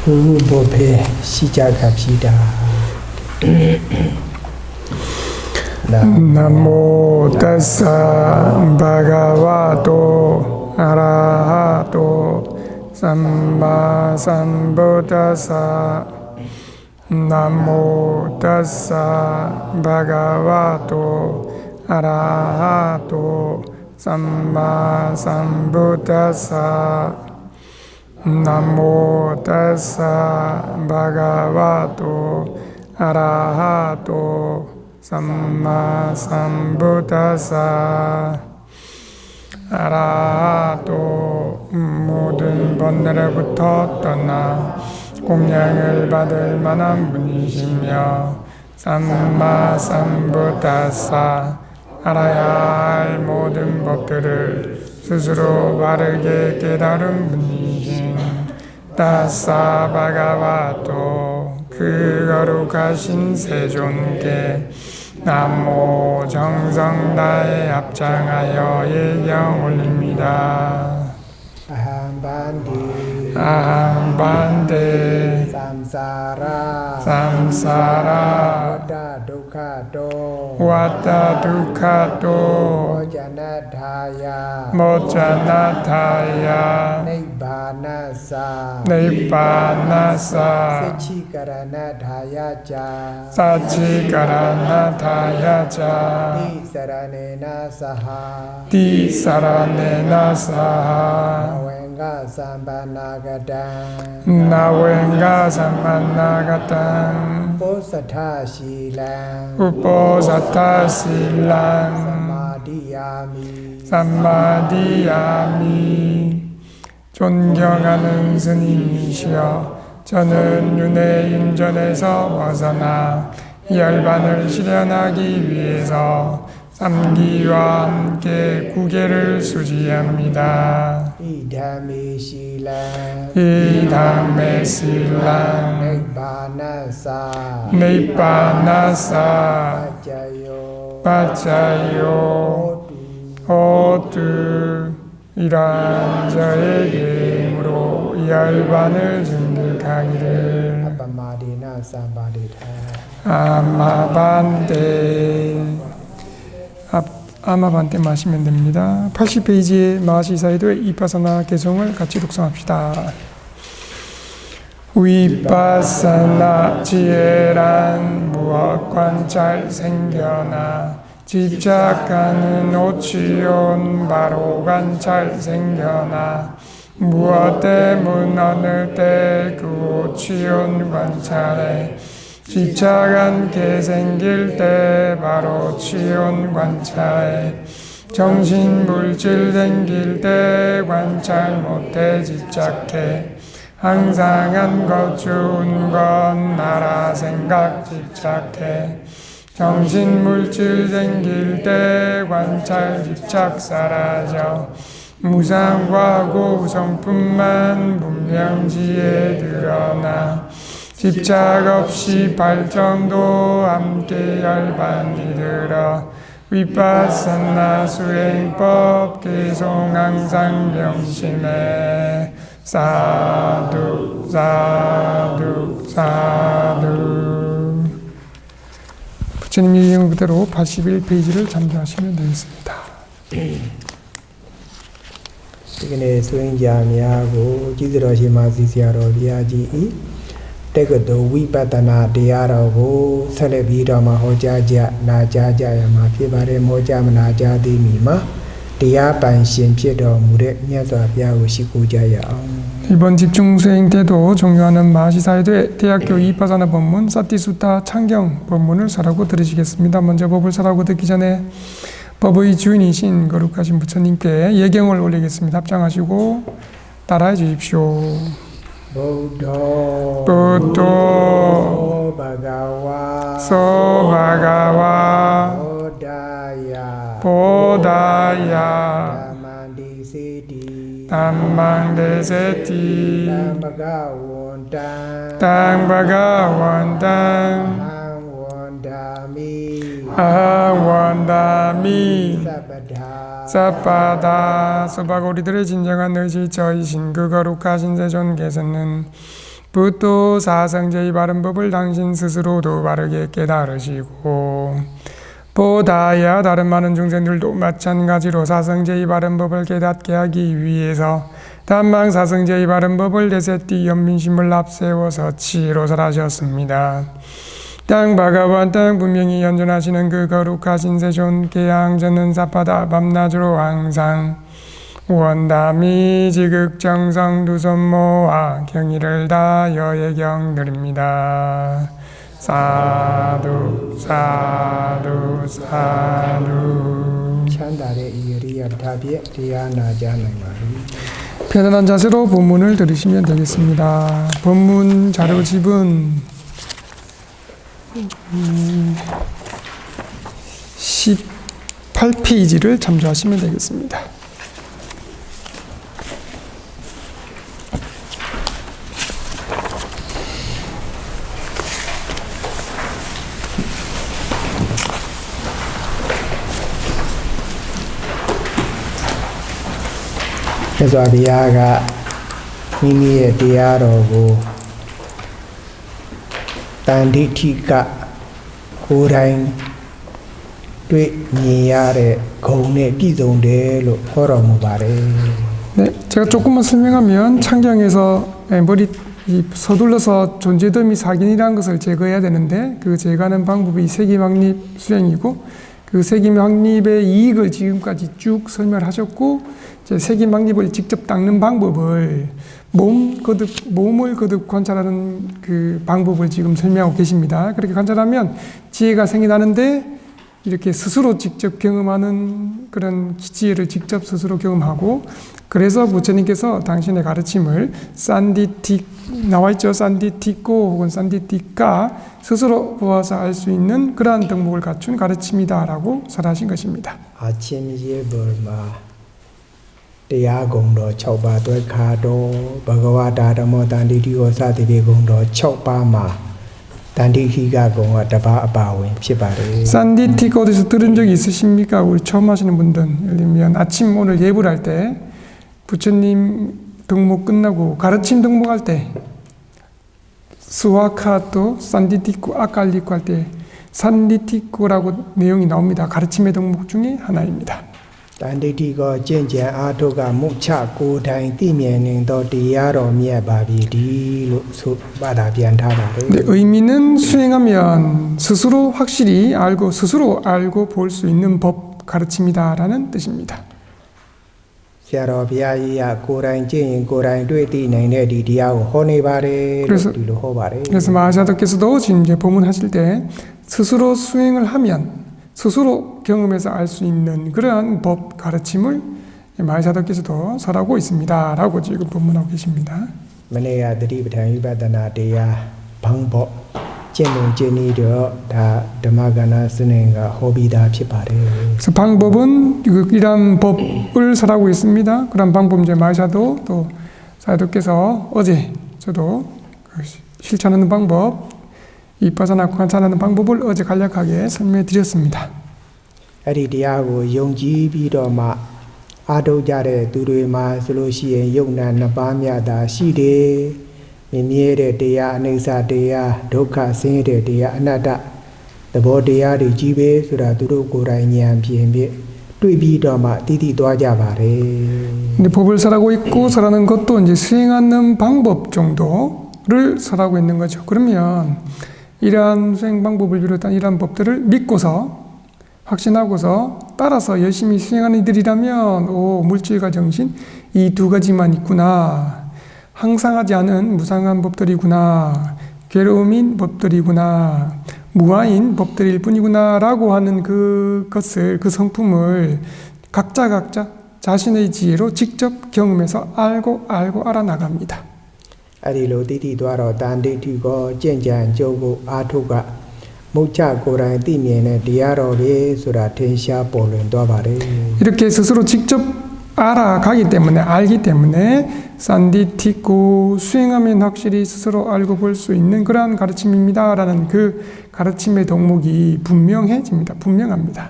법회 시작합시다. 나모 타사 바가와토 아라하토 삼마 삼부타사 나모 타사 바가와토 아라하토 삼마 삼부타사 나모 타사 바가와토 아라하토 삼마 삼부타사 아라하토 모든 번뇌로부터 떠나 공양을 받을 만한 분이시며 삼마 삼부타사 알아야 할 모든 법들을 스스로 바르게 깨달은 분이신 타사 바가와토 그 거룩하신 세존께 나모 정성다해 합장하여 예경 올립니다. 아함반데 삼사라 와타 두카토 모자나타야 니바나사 사치가라나타야자 디사라네나사하 나웬가 삼만나가탄 우포사타실랑 삼마디야미 존경하는 스님이시여 저는 윤회 윤전에서 벗어나 열반을 실현하기 위해서 삼기와 함께 구계를 수지합니다. 이담메실랑 니바나사 빠짜요 호두 이러한 저에게 힘으로 열반을 증득하기를 아마반테 마시면 됩니다. 80페이지의 마시사이도의 이파사나 개성을 같이 독성합시다. 위파사나 지혜란 무엇 관찰 생겨나 집착하는 오치온 바로 관찰 생겨나 무엇 때문 어느 때 그 오치온 관찰에 집착한 게 생길 때 바로 치온 관찰 정신 물질 생길 때 관찰 못해 집착해 항상 한 것 좋은 건 나라 생각 집착해 정신 물질 생길 때 관찰 집착 사라져 무상과 고성뿐만 분명지에 드러나 집착 없이 발정도 함께 열반이 들어 위파사나 수행법 계속 항상 명심해 사두 사두 사두. 부처님 일경 그대로 81페이지를 참조하시면 되겠습니다. 이번에 수행자미하고 지들어시 마시시아로 비아지 때그도 위파사나 대야라고 설레비라마 호자자 나자자야마 피바레 모자마 나자디미마 대야반신 피도 무례 냐자비하고 시고자야. 이번 집중 수행 때도 존경하는 마시사이도의 대학교 이파사나 법문 사티수타 창경 법문을 설하고 들으시겠습니다. 먼저 법을 설하고 듣기 전에 법의 주인이신 거룩하신 부처님께 예경을 올리겠습니다. 합장하시고 따라해 주십시오. 부도 소바가와 보다야 담망데세티 땅바가원땅 아원다미 사파다 소바고리들의 진정한 의지처이신 그 거룩하신 세존께서는 붓도 사성제의 바른 법을 당신 스스로도 바르게 깨달으시고 보다야 다른 많은 중생들도 마찬가지로 사성제의 바른 법을 깨닫게 하기 위해서 단망 사성제의 바른 법을 내세띠 연민심을 앞세워서 치로설하셨습니다. 땅 바가반 땅 분명히 연전하시는 그 거룩하신 세존 계양전는 사파다 밤낮으로 항상 원담이 지극정성 두손모아 경의를 다하여 예경드립니다. 사두 사두 사두. 찬다의 이리야 답이 리아나자나마리. 편안한 자세로 본문을 들으시면 되겠습니다. 본문 자료집은 18페이지를 참조하시면 되겠습니다. 그래서 아비야가 미미의 대야로고 단디티가 고라인 뇌니야의 공내 비동대로 걸어무 바래. 네, 제가 조금만 설명하면 창경에서 머리 서둘러서 존재더미 사긴이라는 것을 제거해야 되는데 그 제거하는 방법이 세기망립 수행이고 그 세기망립의 이익을 지금까지 쭉 설명하셨고 세기망립을 직접 닦는 방법을 몸을 거듭 관찰하는 그 방법을 지금 설명하고 계십니다. 그렇게 관찰하면 지혜가 생겨나는데 이렇게 스스로 직접 경험하는 그런 지혜를 직접 스스로 경험하고 그래서 부처님께서 당신의 가르침을 나와있죠. 산디티꼬 혹은 산디티까 스스로 보아서 알 수 있는 그러한 덕목을 갖춘 가르침이다라고 설하신 것입니다. 아침 예벌마 대야공도 척바도 가도 버거와다르모 단디티오 사디비공도 척바마 단디히가 공과 다바 아바윈 피바레. 산디티가 어디서 들은 적이 있으십니까? 우리 처음 하시는 분들 예를 들면 아침 오늘 예불 할 때 부처님 덕목 끝나고 가르침 덕목 할 때 스와카토 산디티쿠 아칼리쿠 할 때 산디티쿠라고 내용이 나옵니다. 가르침의 덕목 중에 하나입니다. 단디티가 젠젠 아토가 묵차 고다인 띠면능도 디야로 미에바비디로 수바다 비안타바레. 네, 의미는 수행하면 스스로 확실히 알고 스스로 알고 볼 수 있는 법 가르침이다라는 뜻입니다. 시아로 비아이야 고다인 젠 고다인 뇌띠 나인의 디디야고 호네바레. 그래서 마하샤도께서도 지금 이제 법문하실 때 스스로 수행을 하면 스스로 경험해서 알 수 있는 그러한 법 가르침을 마하샤도께서도 설하고 있습니다. 라고 지금 법문하고 계십니다. 만에야 드리비탄 위바다나 대야 방법 젠농제니려 다 ධම්마가나 스네가 호비다 피바레. 그래서 방법은 이러한 법을 설하고 있습니다. 그런 방법 이제 마하샤도 또 사도께서 어제 저도 실천하는 방법 이빠사나 관찰하는 방법을 어제 간략하게 설명해 드렸습니다. 에리디아고 용지비도마 아도자레 두르마 솔로시에 용나 나바미아다 시데 미미에레 데야 아네사 데야 도카 생레 데야 아나다 더보데야리 지베 소라 두루 고라이 ஞான் ဖြင့် တွေ့ပြီးတော့မှ တိတိ သွားကြပါတယ်. 근데 법을 설하고 있고 설하는 것도 이제 수행하는 방법 정도를 설하고 있는 거죠. 그러면 이러한 수행 방법을 비롯한 이러한 법들을 믿고서 확신하고서 따라서 열심히 수행하는 이들이라면 물질과 정신 이 두 가지만 있구나. 항상하지 않은 무상한 법들이구나. 괴로움인 법들이구나. 무아인 법들일 뿐이구나 라고 하는 그것을 그 성품을 각자 자신의 지혜로 직접 경험해서 알고 알아나갑니다. 아리로 띠띠도아로 단디티고 젠잔조고 아토가 목차 고라인 띠면에 디아로리 수라 텐샤 볼른 도바레. 이렇게 스스로 직접 알아가기 때문에 알기 때문에 산디티고 수행하면 확실히 스스로 알고 볼 수 있는 그러한 가르침입니다라는 그 가르침의 덕목이 분명해집니다. 분명합니다.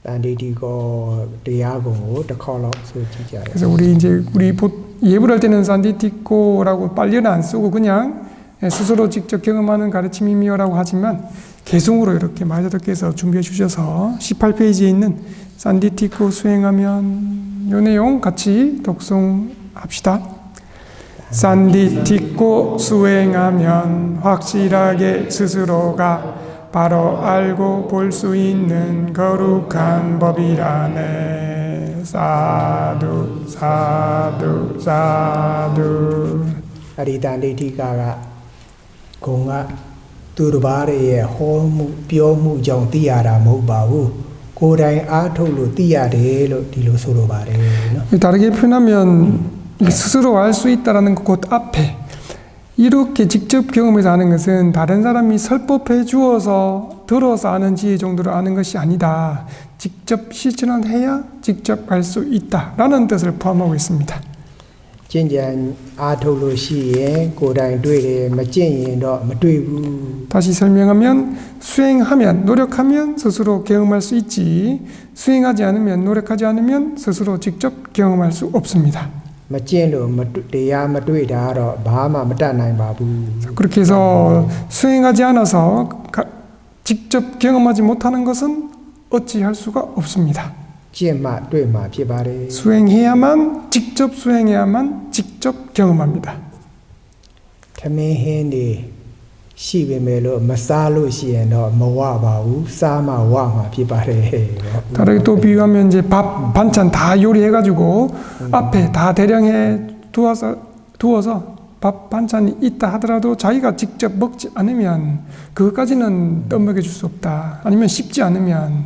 산디티고 디아공고 더컬로 소지자래. 그래서 우리 예불할 때는 산디티고라고 빨리는 안 쓰고 그냥 스스로 직접 경험하는 가르침이며라고 하지만 개성으로 이렇게 마자도께서 준비해 주셔서 18페이지에 있는 산디티쿠 수행하면 이 내용 같이 독송합시다. 산디티쿠 수행하면 확실하게 스스로가 바로 알고 볼 수 있는 거룩한 법이라네. 사두 사두 사두. အရိတန်ဒိဋ္ဌိကဂုံကသူတစ်ပါးရဲ့ဟောမှုပြောမှုကြောင့်သိရတာမဟုတ်ပါဘူးကိုယ်တိုင်အားထုတ်လို့သိရတယ်လို့ဒီလိုဆိုလိုပါတယ်နော် 다르게 표현하면 스스로 알 수 있다라는 것 앞에 이렇게 직접 경험해서 아는 것은 다른 사람이 설법해 주어서 들어서 아는 지혜 정도로 아는 것이 아니다. 직접 실천을 해야 직접 알 수 있다라는 뜻을 포함하고 있습니다. ကျင့်ကြံအားထုတ်လို့ရှိရင်ကိုယ်တိုင်တွေ့တယ်မကျင့်ရင်တော့မတွေ့ဘူး 다시 설명하면 수행하면 노력하면 스스로 경험할 수 있지 수행하지 않으면 노력하지 않으면 스스로 직접 경험할 수 없습니다. မကျင့်လို့တရားမတွေ့တာတော့ဘာမှမတတ်နိုင်ပါဘူး 그렇게 해서 수행하지 않아서 직접 경험하지 못하는 것은 어찌할 수가 없습니다. ကျင့်မှတွေ့မှဖြစ်ပါတယ် 수행해야만 직접 수행해야만 직접 경험합니다. သမင်းဟင်းနေရှိပေမဲ့လို့မစားလို့ရှိရင်တော့မဝပါဘူးစားမှဝမှဖြစ်ပါတယ် 다르게 또 비유하면 이제 밥 반찬 다 요리해가지고 앞에 다 대량해 두어서 밥 반찬이 있다 하더라도 자기가 직접 먹지 않으면 그것까지는 떠먹여 줄 수 없다. 아니면 씹지 않으면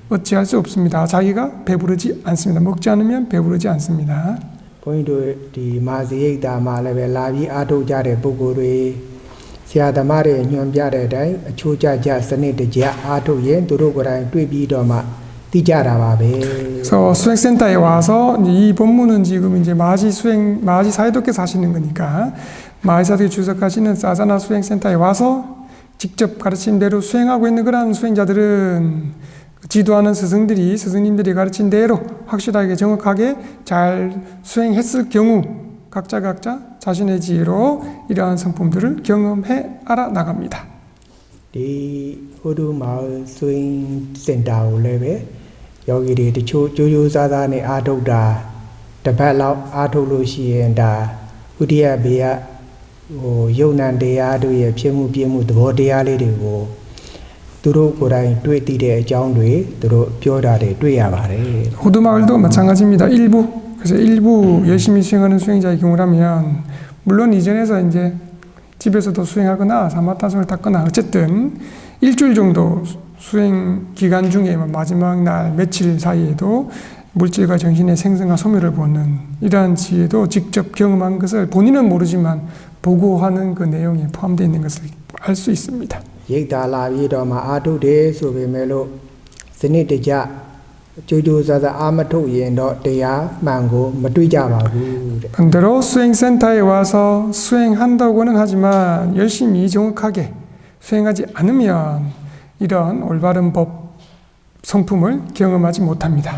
어찌할 수 없습니다. 자기가 배부르지 않습니다. 먹지 않으면 배부르지 않습니다. ဘုန်းကြီးတို့ဒီမာဇိယိတ်တာမှာလည်းပဲလာပြီးအားထုတ်ကြတဲ့ပုဂ္ဂိုလ်တွေဆရာသမားတွေညွှန်ပြတဲ့အတိုင်းအချိုးကျကျစနစ်တကျအားထုတ်ရင်သူတို့ကိုယ်တိုင်တွေ့ပြီးတော့မှသိကြတာပါပဲ 그래서 수행센터에 와서 이 본문은 지금 이제 마하지 사이도께서 하시는 거니까 마하지 사이도에 주석하시는 사자나 수행센터에 와서 직접 가르침대로 수행하고 있는 그런 수행자들은 지도하는 스승님들이 가르친 대로 확실하게 정확하게 잘 수행했을 경우 각자 자신의 지혜로 이러한 성품들을 경험해 알아나갑니다. ဒီဟိုဒူမာဆွေးစင်တာကိုလည်းပဲယောဂီတွေတချို့ကြိုးကြိုးစားစားနဲ့အားထုတ်တာတစ်ပတ်လောက်အားထုတ်လို့ရှိရင်ဒါဥဒိယဘေယဟိုယုံ nant တရားတို့ရဲ့ဖြစ်မှုပြည့်မှုသဘောတရားလေးတွေကိုသူတို့ကိုယ်တိုင်တွေ့သိတဲ့အကြောင်းတွေသူတို့ပြောတာတွေတွေ့ရပါတယ် 호두마을도 마찬가지입니다. 그래서 일부 열심히 수행하는 수행자의 경우라면 물론 이전에서 이제 집에서도 수행하거나 사마타성을 닦거나 어쨌든 일주일 정도 수행 기간 중에 마지막 날 며칠 사이에도 물질과 정신의 생성과 소멸을 보는 이러한 지혜도 직접 경험한 것을 본인은 모르지만 보고하는 그 내용에 포함되어 있는 것을 알 수 있습니다. ရိတ်တာလာပြီးတော့မှအားထုတ်တယ်ဆိုပေမဲ့လို့စနစ်တကျကြိုးကြိုးစားစားအားမထုတ်ရင်တော့တရားမှန်ကိုမတွေ့ကြပါဘူးတဲ့ 반대로 수행센터에 와서 수행한다고는 하지만 열심히 정확하게 수행하지 않으면 이런 올바른 법 성품을 경험하지 못합니다.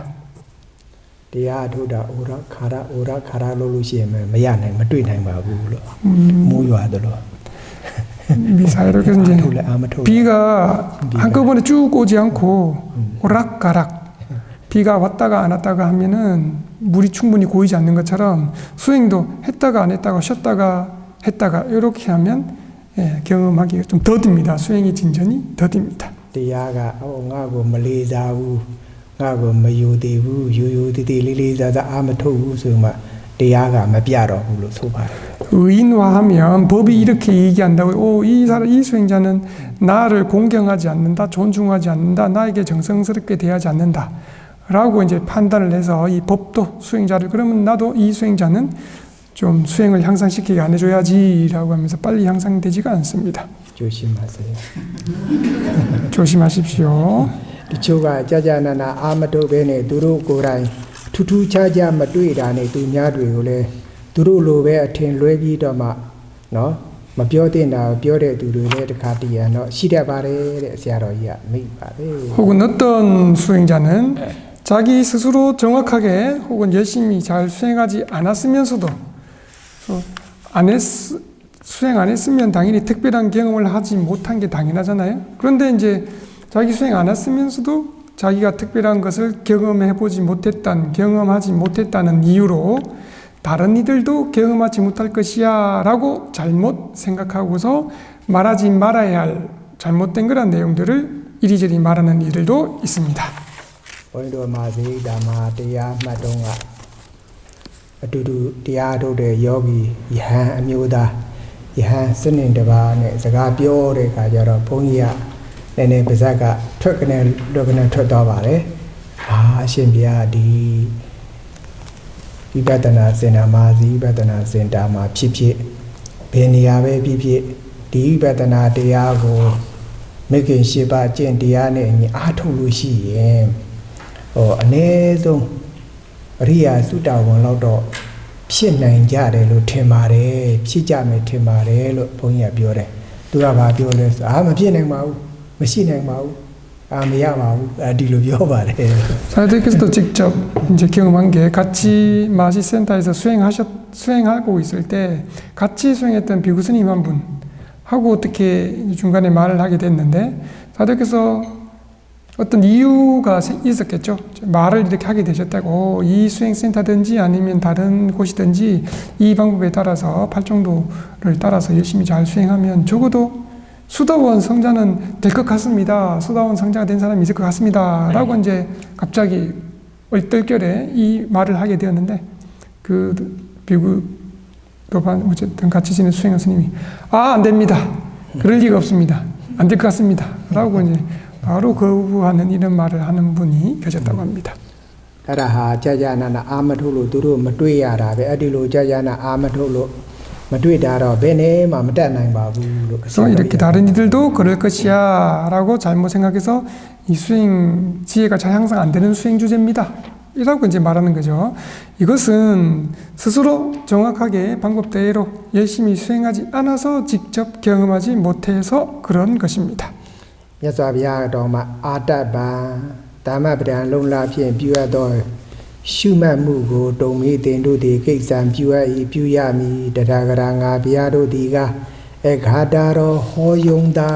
တရားထုတ်တာဩရခါရလို့လို့ရှိရင်မရနိုင်မတွေ့နိုင်ပါဘူးလို့မိုးရွာတယ်လို့ 미사일을 이제 비가 한꺼번에 쭉 오지 않고 오락가락 비가 왔다가 안 왔다가 하면은 물이 충분히 고이지 않는 것처럼 수행도 했다가 안 했다가 쉬었다가 했다가 이렇게 하면 경험하기가 좀 더딥니다. 수행의 진전이 더딥니다. တရားကငါ့ကိုမလေးစားဘူးငါ့ကိုမယူသေးဘူးယူတည်လေးစားစားအားမထုတ်ဘူးဆိုမှတရားကမပြတော့ဘူးလို့ဆိုပါတယ် 의인화하면 법이 이렇게 얘기한다고 이 수행자는 나를 공경하지 않는다, 존중하지 않는다, 나에게 정성스럽게 대하지 않는다 라고 이제 판단을 해서 이 법도 수행자를 그러면 나도 이 수행자는 좀 수행을 향상시키게 안 해줘야지 라고 하면서 빨리 향상되지가 않습니다. 조심하세요. 조심하십시오. တချို့ကကြာကြာနာနာအာမထုတ်ပဲနဲ့သူတို့ကိုယ်တိုင်ထူးထူးခြားခြားမတွေ့တာနဲ့သူများတွေကိုလည်းသူတို့လိုပဲအထင်လွဲပြီးတော့မှเนาะမပြောတင်တာပြောတဲ့သူတွေလည်းတခါတည်းရတော့ရှိတတ်ပါတယ်တဲ့ဆရာတော်ကြီးကမိတ်ပါတယ် 혹은 어떤 수행자는 자기 스스로 정확하게 혹은 열심히 잘 수행하지 않았으면서도 수행 안 했으면 당연히 특별한 경험을 하지 못한 게 당연하잖아요. 그런데 이제 자기 수행 안 했으면서도 자기가 특별한 것을 경험하지 못했다는 이유로 다른 이들도 경험하지 못할 것이야 라고 잘못 생각하고서 말하지 말아야 할 잘못된 그런 내용들을 이리저리 말하는 이들도 있습니다. 오늘도 마지 다마 대야 마동아 아두두 대야도의 여기 이한 아묘다 이한 스님들바네 제가 뼈를 가져라 봉이야 내내 배사가ထွက်그네 로그네ထွက်တော့ ပါတယ်아 신비야 디 위바다나 센터 마지 위바다나 센터 마ဖြစ်ဖြစ်ဘယ်နေရာပဲဖြစ်ဖြစ်ဒီဝိပဿနာတရားကိုမိခင်ရှိပါကျင့်တရားနဲ့အညီအားထုတ်လို့ရှိရင်အနည်းဆုံးအရိယာသုတဝန်လောက်တော့ဖြစ်နိုင်ကြတယ်လို့ထင်ပါတယ်ဖြစ်ကြမယ်ထင်ပါတယ်လို့ဘုန်းကြီးကပြောတယ်သူကဘာပြောလဲဆိုမဖြစ်နိုင်ပါဘူးမရှိနိုင်ပါဘူးမရပါဘူးဒီလိုပြောပါတယ် 사제들께서도 직접 이제 경험한 게 같이 마시 센터에서 수행하고 있을 때 같이 수행했던 비구 스님 한 분 하고 어떻게 중간에 말을 하게 됐는데 사제들께서 어떤 이유가 있었겠죠. 말을 이렇게 하게 되셨다고 이 수행센터든지 아니면 다른 곳이든지 이 방법에 따라서 팔정도를 따라서 열심히 잘 수행하면 적어도 수다원 성자는 될 것 같습니다. 수다원 성자가 된 사람이 있을 것 같습니다. 라고 이제 갑자기 얼떨결에 이 말을 하게 되었는데 그 비구 도반 어쨌든 같이 지낸 수행한 스님이 안 됩니다. 그럴 리가 없습니다. 안 될 것 같습니다. 라고 이제 바로 거부하는 이런 말을 하는 분이 계셨다고 합니다. အဲ့ဒါဟာကြာကြာနာနာအာမထုတ်လို့သူတို့မတွေ့ရတာပဲအဲ့ဒီလိုကြာကြာနာအာမထုတ်လို့မတွေ့တာတော့ဘယ်နဲ့မှမတတ်နိုင်ပါဘူးလို့ 그래서 이렇게 다른 이들도 그럴 것이야 라고 잘못 생각해서 이 수행 지혜가 잘 향상 안 되는 수행 주제입니다. 이라고 이제 말하는 거죠. 이것은 스스로 정확하게 방법대로 열심히 수행하지 않아서 직접 경험하지 못해서 그런 것입니다. မြတ်စွာဘုရားတော်မှာအာတတ်ပါဓမ္မပဒံလုံလာဖြင့်ပြုအပ်သောရှုမှတ်မှုကိုတုံမေးတင်တို့သည်ကိစ္စံပြုအပ်၏ပြုရမည်တထာဂရငါဘုရားတို့သည်ကအခါတာတော်ဟောယုံသာ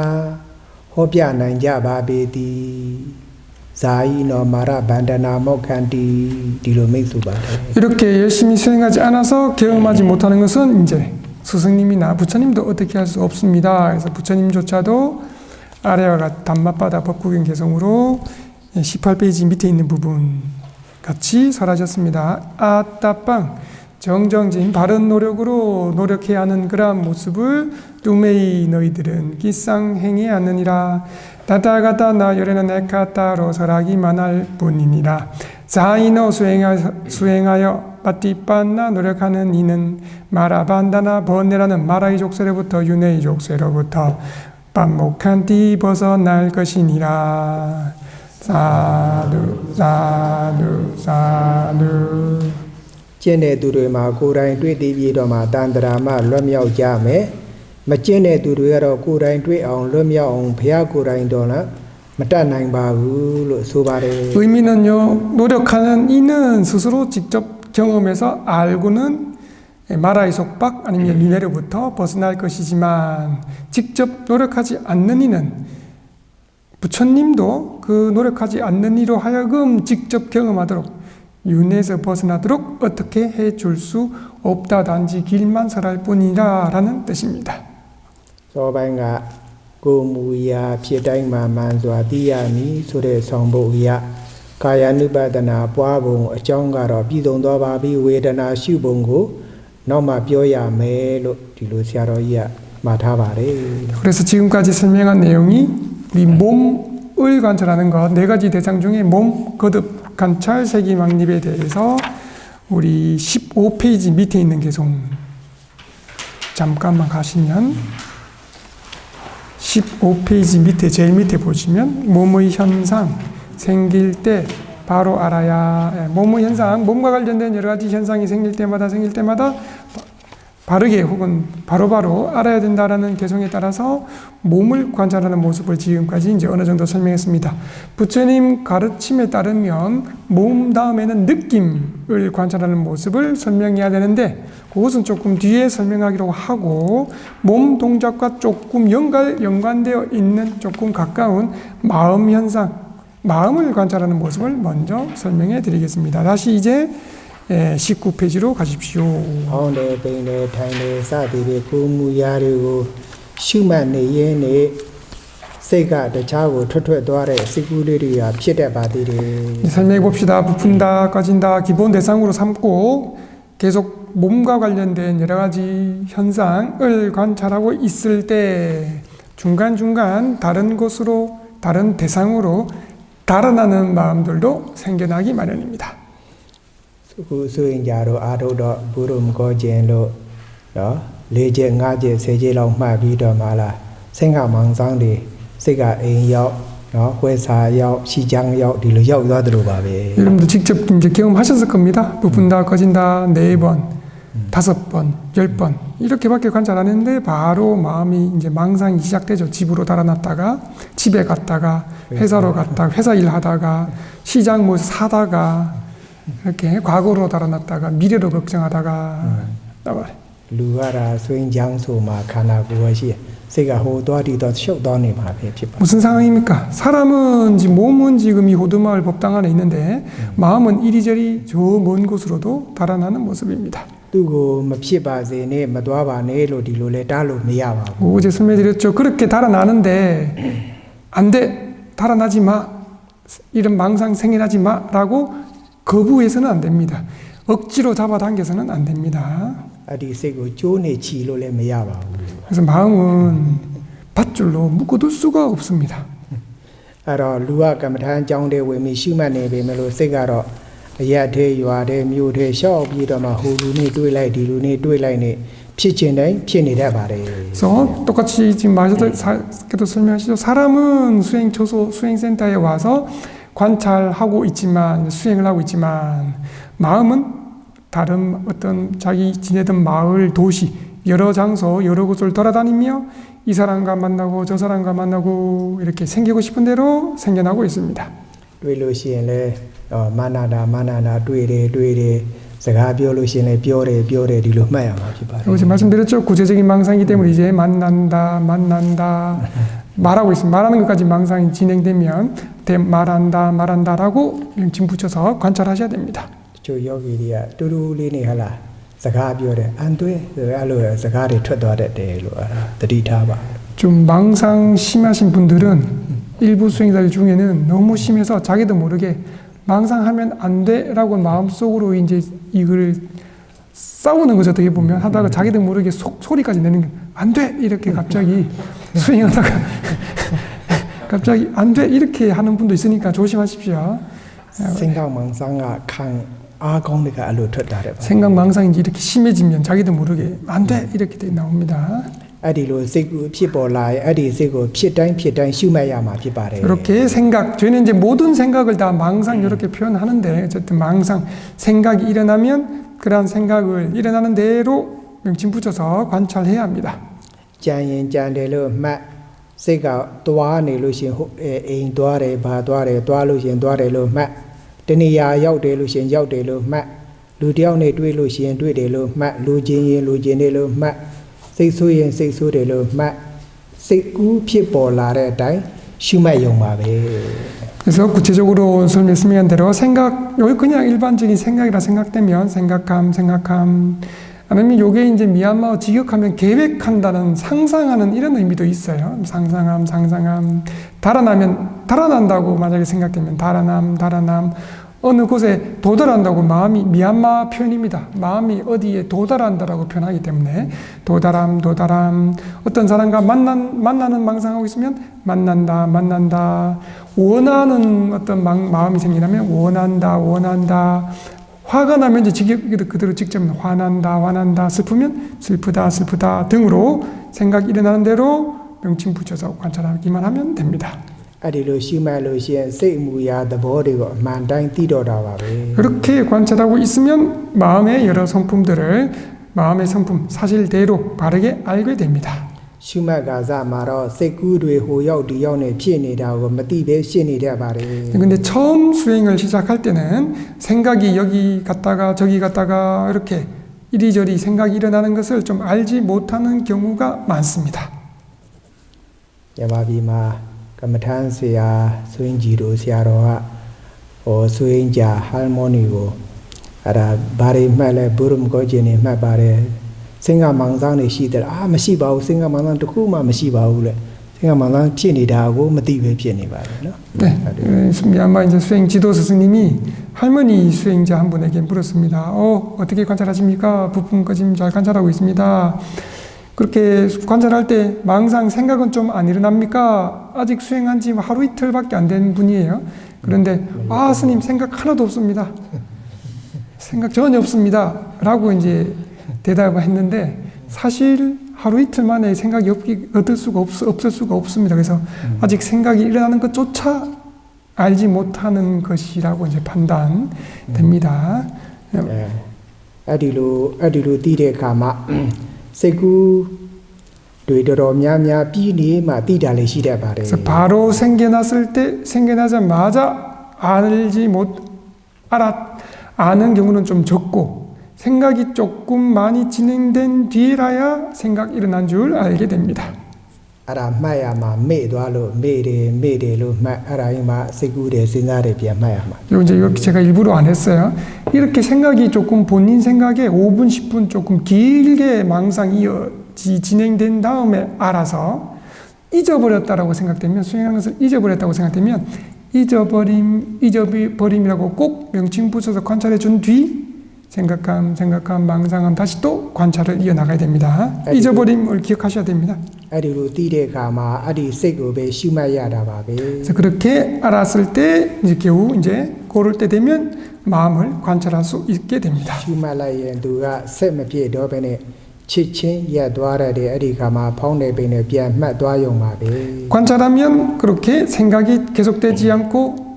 ဟောပြနိုင်ကြပါပေသည်ဇာယိနောမာရဗန္ဒနာမောခန္တိဒီလိုမိတ်ဆိုပါတယ် 이렇게 열심히 수행하지 않아서 경험하지 못하는 것은 이제 스승님이나 부처님도 어떻게 할 수 없습니다. 그래서 부처님조차도 아래와 같은 단맛바다 법구경 개성으로 18페이지 밑에 있는 부분 같이 설하셨습니다. 아따빵 정정진 바른 노력으로 노력해야 하는 그러한 모습을 뚜메이 너희들은 기쌍행해 하느니라. 다다가다 나 열에는 에카타로 설하기만 할 뿐이니라. 자이노 수행하여 빠띠빤나 노력하는 이는 마라반다나 번뇌라는 마라이 족쇄로부터 윤회이 족쇄로부터 반목한띠 벗어날 것이니라. 사두 사두 사두 ကျင့်တဲ့သူတွေမှာကိုယ်တိုင်တွေ့သိပြီးတော့မှတန်တရာမှလွတ်မြောက်ကြမယ်မကျင့်တဲ့သူတွေကတော့ကိုယ်တိုင်တွေ့အောင်လွတ်မြောက်အောင်ဘုရားကိုယ်တိုင်တော်လားမတတ်နိုင်ပါဘူးလို့ဆိုပါတယ် 의미는요 노력하는 이는 스스로 직접 경험해서 알고는 마라의 속박 아니면 윤회로부터 벗어날 것이지만 직접 노력하지 않는 이는 부처님도 그 노력하지 않는 이로 하여금 직접 경험하도록 윤회에서 벗어나도록 어떻게 해줄 수 없다 단지 길만 설할 뿐이라 라는 뜻입니다. သောပိုင်းကကိုယ်မူရာဖြစ်တိုင်းမှာမှန်စွာသိရမည်ဆိုတဲ့ဆောင်ပုဒ်အရကာယ ानु ပဒနာပွားပုံအကြောင်းကတော့ပြည်စုံသောပါပြီဝေဒနာရှုပုံကိုနောက်မှပြောရမယ်လို့ဒီလိုဆရာတော်ကြီးကမှာထားပါတယ် 그래서 지금까지 설명한 내용이 이 몸을 관찰하는 것 네 가지 대상 중에 몸 거듭 관찰 세기망립에 대해서 우리 15페이지 밑에 있는 개송 잠깐만 가시면 15페이지 밑에 제일 밑에 보시면 몸의 현상 생길 때 바로 알아야 몸의 현상 몸과 관련된 여러 가지 현상이 생길 때마다 바르게 혹은 바로바로 알아야 된다라는 개성에 따라서 몸을 관찰하는 모습을 지금까지 이제 어느 정도 설명했습니다. 부처님 가르침에 따르면 몸 다음에는 느낌을 관찰하는 모습을 설명해야 되는데 그것은 조금 뒤에 설명하기로 하고 몸 동작과 조금 연관되어 있는 조금 가까운 마음 현상, 마음을 관찰하는 모습을 먼저 설명해 드리겠습니다. 다시 이제 19페이지로 가십시오. 오늘 배네 타이네 사디리 고무야리고 슈만네 예네 세가 대차고ထွထွသွားတဲ့ 시구리리가ဖြစ်တတ် ပါသေးတယ်. 설명해 봅시다. 부푼다, 꺼진다 기본 대상으로 삼고 계속 몸과 관련된 여러 가지 현상을 관찰하고 있을 때 중간중간 다른 곳으로, 다른 대상으로 달아나는 마음들도 생겨나기 마련입니다. 그 수행자로 아도도 부름 거진로 너 4제, 5제, 3제လောက်မှတ်ပြီးတော့မှလား 생각망상တွေ စိတ်က အိမ်ရောက် 너 회사ရောက် 시장ရောက် ဒီလိုရောက်သွားတယ်လို့ပါပဲ. 여러분도 직접 이제 경험하셨을 겁니다. 부푼다, 꺼진다 4번, 5번, 10번 이렇게밖에 관찰 안 했는데 바로 마음이 이제 망상이 시작되죠. 집으로 달아났다가 집에 갔다가 회사로 갔다가 회사 일하다가 시장 뭐 사다가 이렇게 과거로 달아났다가 미래로 걱정하다가 나와요. လူကတော့ 수행장소မှာ ခန္ဓာကိုယ်ရှိ စိတ်က ဟိုသွားဒီတော့ ရှုပ်သွားနေမှာပဲဖြစ်ပါ. 무슨 상황입니까? 사람은 몸은 지금 이 호두마을 법당 안에 있는데 마음은 이리저리 저 먼 곳으로도 달아나는 모습입니다. သူ့ကို မဖြစ်ပါစေနဲ့ မသွားပါနဲ့လို့ ဒီလိုလဲ တားလို့ မရပါဘူး. 어제 설명드렸죠. 그렇게 달아나는데 안 돼, 달아나지 마, 이런 망상 생겨나지 마라고 거부해서는 안 됩니다. 억지로 잡아당겨서는 안 됩니다. အဲ့ဒီ စိတ်ကို ကျိုးနေချီလို့လည်း မရပါဘူး. 그래서 마음은 밧줄로 묶어둘 수가 없습니다. အဲ့တော့ လူက ကမ္မထာကြောင်းတဲ့ ဝင်ပြီး ရှုမှတ်နေပေမဲ့လို့ စိတ်ကတော့ အရက်ထဲ ရွာထဲ မြို့ထဲ ရှောက်ပြီးတော့မှ ဟိုလူနဲ့ တွေ့လိုက် ဒီလူနဲ့ တွေ့လိုက်နဲ့ ဖြစ်ခြင်းတိုင်း ဖြစ်နေတတ်ပါတယ်. 그래서 똑같이 지금 마셔도 설명하시죠. 사람은 수행초소, 수행센터에 와서 관찰하고 있지만, 수행을 하고 있지만, 마음은 다른 어떤 자기 지내던 마을, 도시, 여러 장소, 여러 곳을 돌아다니며 이 사람과 만나고 저 사람과 만나고 이렇게 생기고 싶은 대로 생겨나고 있습니다. တွေ့လို့ရှိရင်လည်း 만나다 တွေ့တယ် စကားပြောလို့ရှိရင်လည်း ပြောတယ် ဒီလို မှတ်ရမှာ ဖြစ်ပါတယ်. 어제 말씀드렸죠. 구체적인 망상이기 때문에 이제 만난다 말하고 있습니다. 말하는 것까지 망상이 진행되면 말한다라고 명칭 붙여서 관찰하셔야 됩니다. 저 여기리야 뚜루리니 할라စကားပြောတယ် 안돼 အဲ့လို စကားတွေ ထွက်သွားတတ်တယ်လို့ သတိထားပါ. 좀 망상 심하신 분들은 일부 수행자들 중에는 너무 심해서 자기도 모르게 망상하면 안 돼라고 마음속으로 이제 이걸 싸우는 거죠. 어떻게 보면 하다가 자기도 모르게 소리까지 내는 게 안 돼 이렇게 갑자기 수행하다가 갑자기 안 돼 이렇게 하는 분도 있으니까 조심하십시오. 생각망상아 강 아공리가 알로ထွက်တာတဲ့. 생각 망상이 이렇게 심해지면 자기도 모르게 안 돼 이렇게 나옵니다. အဲ့ဒီလို စိတ်ကို ဖြစ်ပေါ်လာရင် အဲ့ဒီ စိတ်ကို ဖြစ်တိုင်း ရှုမှတ်ရမှာ ဖြစ်ပါတယ်. 이렇게 생각, 저희는 이제 모든 생각을 다 망상 이렇게 표현하는데 어쨌든 망상, 생각이 일어나면 그러한 생각을 일어나는 대로 명칭 붙여서 관찰해야 합니다. ကြံရင်ကြံတယ်လို့ မှတ် စိတ်က သွားနေလို့ရှိရင် အိမ်သွားတယ် ဘာသွားတယ် သွားလို့ရှိရင် သွားတယ်လို့ မှတ် တနေရာ ရောက်တယ်လို့ရှိရင် ရောက်တယ်လို့ မှတ် လူတယောက်နဲ့ တွေ့လို့ရှိရင် တွေ့တယ်လို့ မှတ် လိုချင်ရင် လိုချင်တယ်လို့ မှတ် စိတ်ဆိုးရင် စိတ်ဆိုးတယ်လို့ မှတ် စိတ်ကူး ဖြစ်ပေါ်လာတဲ့အတိုင်း ရှုမှတ်ရုံပါပဲ. 그래서 구체적으로 설명한 대로 생각, 여기 그냥 일반적인 생각이라 생각되면 생각함 아니면 요게 이제 미얀마어 직역하면 계획한다는 상상하는 이런 의미도 있어요. 상상함 달아난다고 만약에 생각되면 달아남 어느 곳에 도달한다고 마음이 미얀마 표현입니다. 마음이 어디에 도달한다라고 표현하기 때문에 도달함 어떤 사람과 만나는 망상하고 있으면 만난다 원하는 어떤 마음이 생기면 원한다 화가 나면 이제 그대로 직접 화난다 슬프면 슬프다 등으로 생각이 일어나는 대로 명칭 붙여서 관찰하기만 하면 됩니다. အဲ့ဒီလို ရှုမှတ်လို့ရှိရင် စိတ်မူရာ သဘောတွေကို အမှန်တိုင်းသိတော့တာပါပဲ. 그렇게 관찰하고 있으면 마음의 여러 성품들을 마음의 성품, 사실대로 바르게 알게 됩니다. ရှုမှတ်ကာစမှာတော့စိတ်ကူးတွေဟိုရောက်ဒီရောက်နေဖြစ်နေတာကိုမသိပဲရှင်းနေတတ်ပါတယ် 근데 처음 수행을 시작할 때는 생각이 여기 갔다가 저기 갔다가 이렇게 이리저리 생각이 일어나는 것을 좀 알지 못하는 경우가 많습니다. မြန်မာပြည်မှာကမ္မထမ်းဆရာဆွေးကြည်တို့ဆရာတော်ကဟိုဆွေးကြဟာร์မိုနီကိုအဲ့ဒါဘာတွေမှတ်လဲဘုရုမကောကျင်နေမှတ်ပါတယ် စင်္ဂမောင်ဆောင်နေရှိတယ်မရှိပါဘူးစင်္ဂမောင်ဆောင်တစ်ခုမှမရှိပါဘူးလေစင်္ဂမောင်ဆောင်ဖြစ်နေတာကိုမသိပဲဖြစ်နေပါတယ်နော် 네, 아마 이제 수행 지도 스승님이 할머니 수행자 한 분에게 물었습니다. 어떻게 관찰하십니까? 부품 꺼짐 잘 관찰하고 있습니다. 그렇게 관찰할 때 망상 생각은 좀 안 일어납니까? 아직 수행한 지 하루 이틀밖에 안 된 분이에요. 그런데 스님 생각 하나도 없습니다. 생각 전혀 없습니다. 라고 이제 대답을 했는데 사실 하루 이틀 만에 생각이 없을 수가 없습니다. 그래서 아직 생각이 일어나는 것조차 알지 못하는 것이라고 이제 판단됩니다. အဲ့ဒီလိုတည်တဲ့အခါမှာစိတ်ကူးတွေတော်တော်များများပြီးနေမှတည်တာလည်းရှိတတ်ပါတယ် 그래서 바로 생겨나자마자 아는 경우는 좀 적고 생각이 조금 많이 진행된 뒤라야 생각 일어난 줄 알게 됩니다. အဲ့ဒါမှတ်ရမှာမေ့သွားလို့မေ့တယ်လို့မှတ်အဲ့ဒါကြီးမှစိတ်ကူးတယ်စဉ်းစားတယ်ပြန်မှတ်ရမှာ 요 이제 이렇게 제가 일부러 안 했어요. 이렇게 생각이 조금 본인 생각에 5분 10분 조금 길게 망상이 진행된 다음에 알아서 잊어버렸다라고 생각되면 수행하는 것을 잊어버렸다고 생각되면 잊어버림이라고 꼭 명칭 붙여서 관찰해 준 뒤 생각함, 망상함 다시 또 관찰을 이어나가야 됩니다. 잊어버림을 기억하셔야 됩니다. အဲ့ဒီလိုတည်တဲ့အခါမှာအဲ့ဒီစိတ်ကိုပဲရှုမှတ်ရတာပါပဲ 그래서 그렇게 알았을 때 이제 겨우 이제 고를 때 되면 마음을 관찰할 수 있게 됩니다. ရှုမှတ်လိုက်ရင်သူကဆက်မပြေတော့ဘဲနဲ့ချစ်ချင်းရက်သွားတဲ့အဲ့ဒီခါမှာဖောင်းနေပင်နဲ့ပြန်မှတ်သွားရုံပါပဲ 관찰하면 그렇게 생각이 계속되지 않고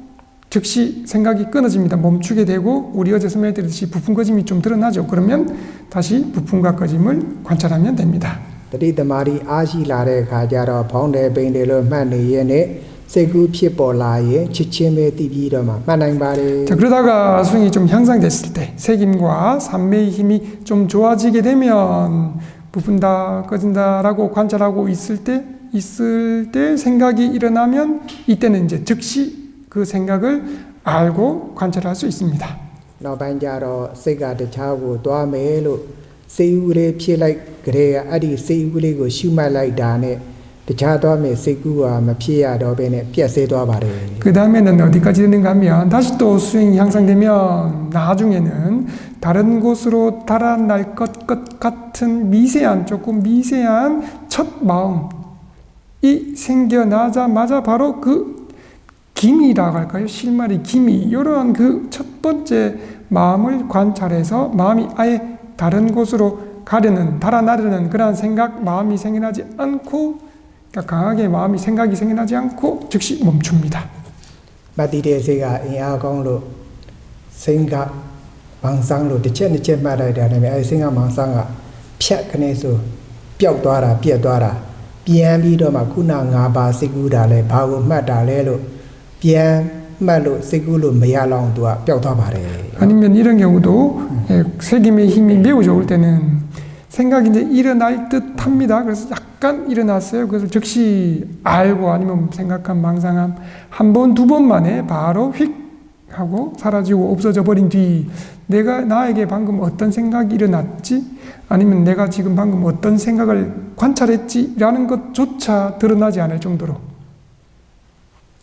즉시 생각이 끊어집니다. 멈추게 되고 우리 어제 설명드렸듯이 부품 꺼짐이 좀 드러나죠. 그러면 다시 부품과 꺼짐을 관찰하면 됩니다. တတိသမารီအားရှိလာတဲ့အခါကျတော့ဖောင်းတယ်ပင်တယ်လို့မှတ်နေရင်နဲ့စိတ်ကူးဖြစ်ပေါ်လာရင်ချစ်ချင်းပဲတည်ပြီးတော့မှမှတ်နိုင်ပါတယ် 자, 그러다가 수행이 좀 향상됐을 때 색임과 삼매의 힘이 좀 좋아지게 되면 부푼다 꺼진다라고 관찰하고 있을 때 생각이 일어나면 이때는 이제 즉시 그 생각을 알고 관찰할 수 있습니다. နောက်ပိုင်းကျတော့စိတ်ကတခြားကိုသွားမယ်လို့စိတ်ဦးလေးဖြစ်လိုက်ကြတဲ့အဲ့ဒီစိတ်ဦးလေးကိုရှုမှတ်လိုက်တာနဲ့တခြားသွားမယ်စိတ်ကူးကမဖြစ်ရတော့ဘဲနဲ့ပြတ်ဆဲသွားပါတယ် 그 다음에는 어디까지 되는가 하면 다시 또 수행이 향상되면 나중에는 다른 곳으로 달아날 것 같은 조금 미세한 첫 마음이 생겨나자마자 바로 그 기미라고 할까요? 실마리 기미 이러한 그 첫 번째 마음을 관찰해서 마음이 아예 다른 곳으로 달아나려는 그런 마음이 생겨나지 않고 그러니까 강하게 생각이 생겨나지 않고 즉시 멈춥니다. မတည်တဲ့စိတ်ကအင်အားကောင်းလို့စိတ်ကမောင်ဆောင်လို့တစ်ချက်မှတ်လိုက်တာနဲ့အဲဒီစိတ်ကမောင်ဆောင်ကဖြတ်ခနဲ့ဆိုပျောက်သွားတာပြက်သွားတာပြန်ပြီးတော့မှခုန5ပါးစိတ်ကူးတာလဲဘာကိုမှတ်တာလဲလို့ပြန်မှတ်လို့စိတ်ကူးလို့မရလောက်သူကပျောက်သွားပါတယ် 아니면 이런 경우도 색임의 힘이 매우 좋을 때는 생각이 이제 일어날 듯 합니다. 그래서 약간 일어났어요. 그래서 즉시 알고 아니면 생각함, 망상함 한 번, 두 번 만에 바로 휙 하고 사라지고 없어져 버린 뒤 나에게 방금 어떤 생각이 일어났지? 아니면 내가 지금 방금 어떤 생각을 관찰했지? 라는 것조차 드러나지 않을 정도로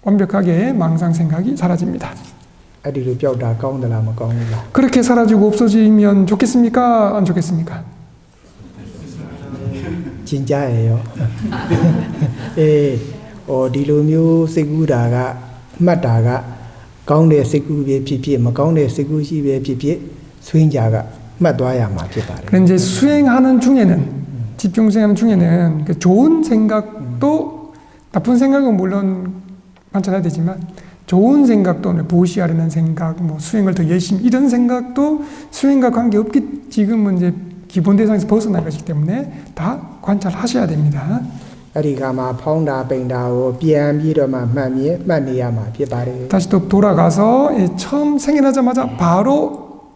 완벽하게 망상 생각이 사라집니다. အဲ့ဒီလိုပျောက်တာကောင်းသလားမကောင်းဘူးလား 그렇게 사라지고 없어지면 좋겠습니까? 안 좋겠습니까? 진짜예요. 이လိုမျိုးစိတ်ကူးတာကမှတ်တာကကောင်းတဲ့စိတ်ကူးပဲဖြစ်ဖြစ်မကောင်းတဲ့စိတ်ကူးရှိပဲဖြစ်ဖြစ်ဆွင်းကြကမှတ်သွားရမှာဖြစ်ပါတယ် 그런데 이제 수행하는 중에는 집중 수행하는 중에는 그 좋은 생각도 나쁜 생각은 물론 관찰해야 되지만 좋은 생각도 무시하려는 생각, 수행을 더 열심히 이런 생각도 수행과 관계없기 지금은 이제 기본 대상에서 벗어난 것이기 때문에 다 관찰하셔야 됩니다. အဲ့ဒီကမှာဖောင်းတာပိန်တာကိုပြန်ပြီးတော့မှမှတ်မြင်မှတ်နေရမှာဖြစ်ပါတယ် 다시 또 돌아가서 처음 생겨나자마자 바로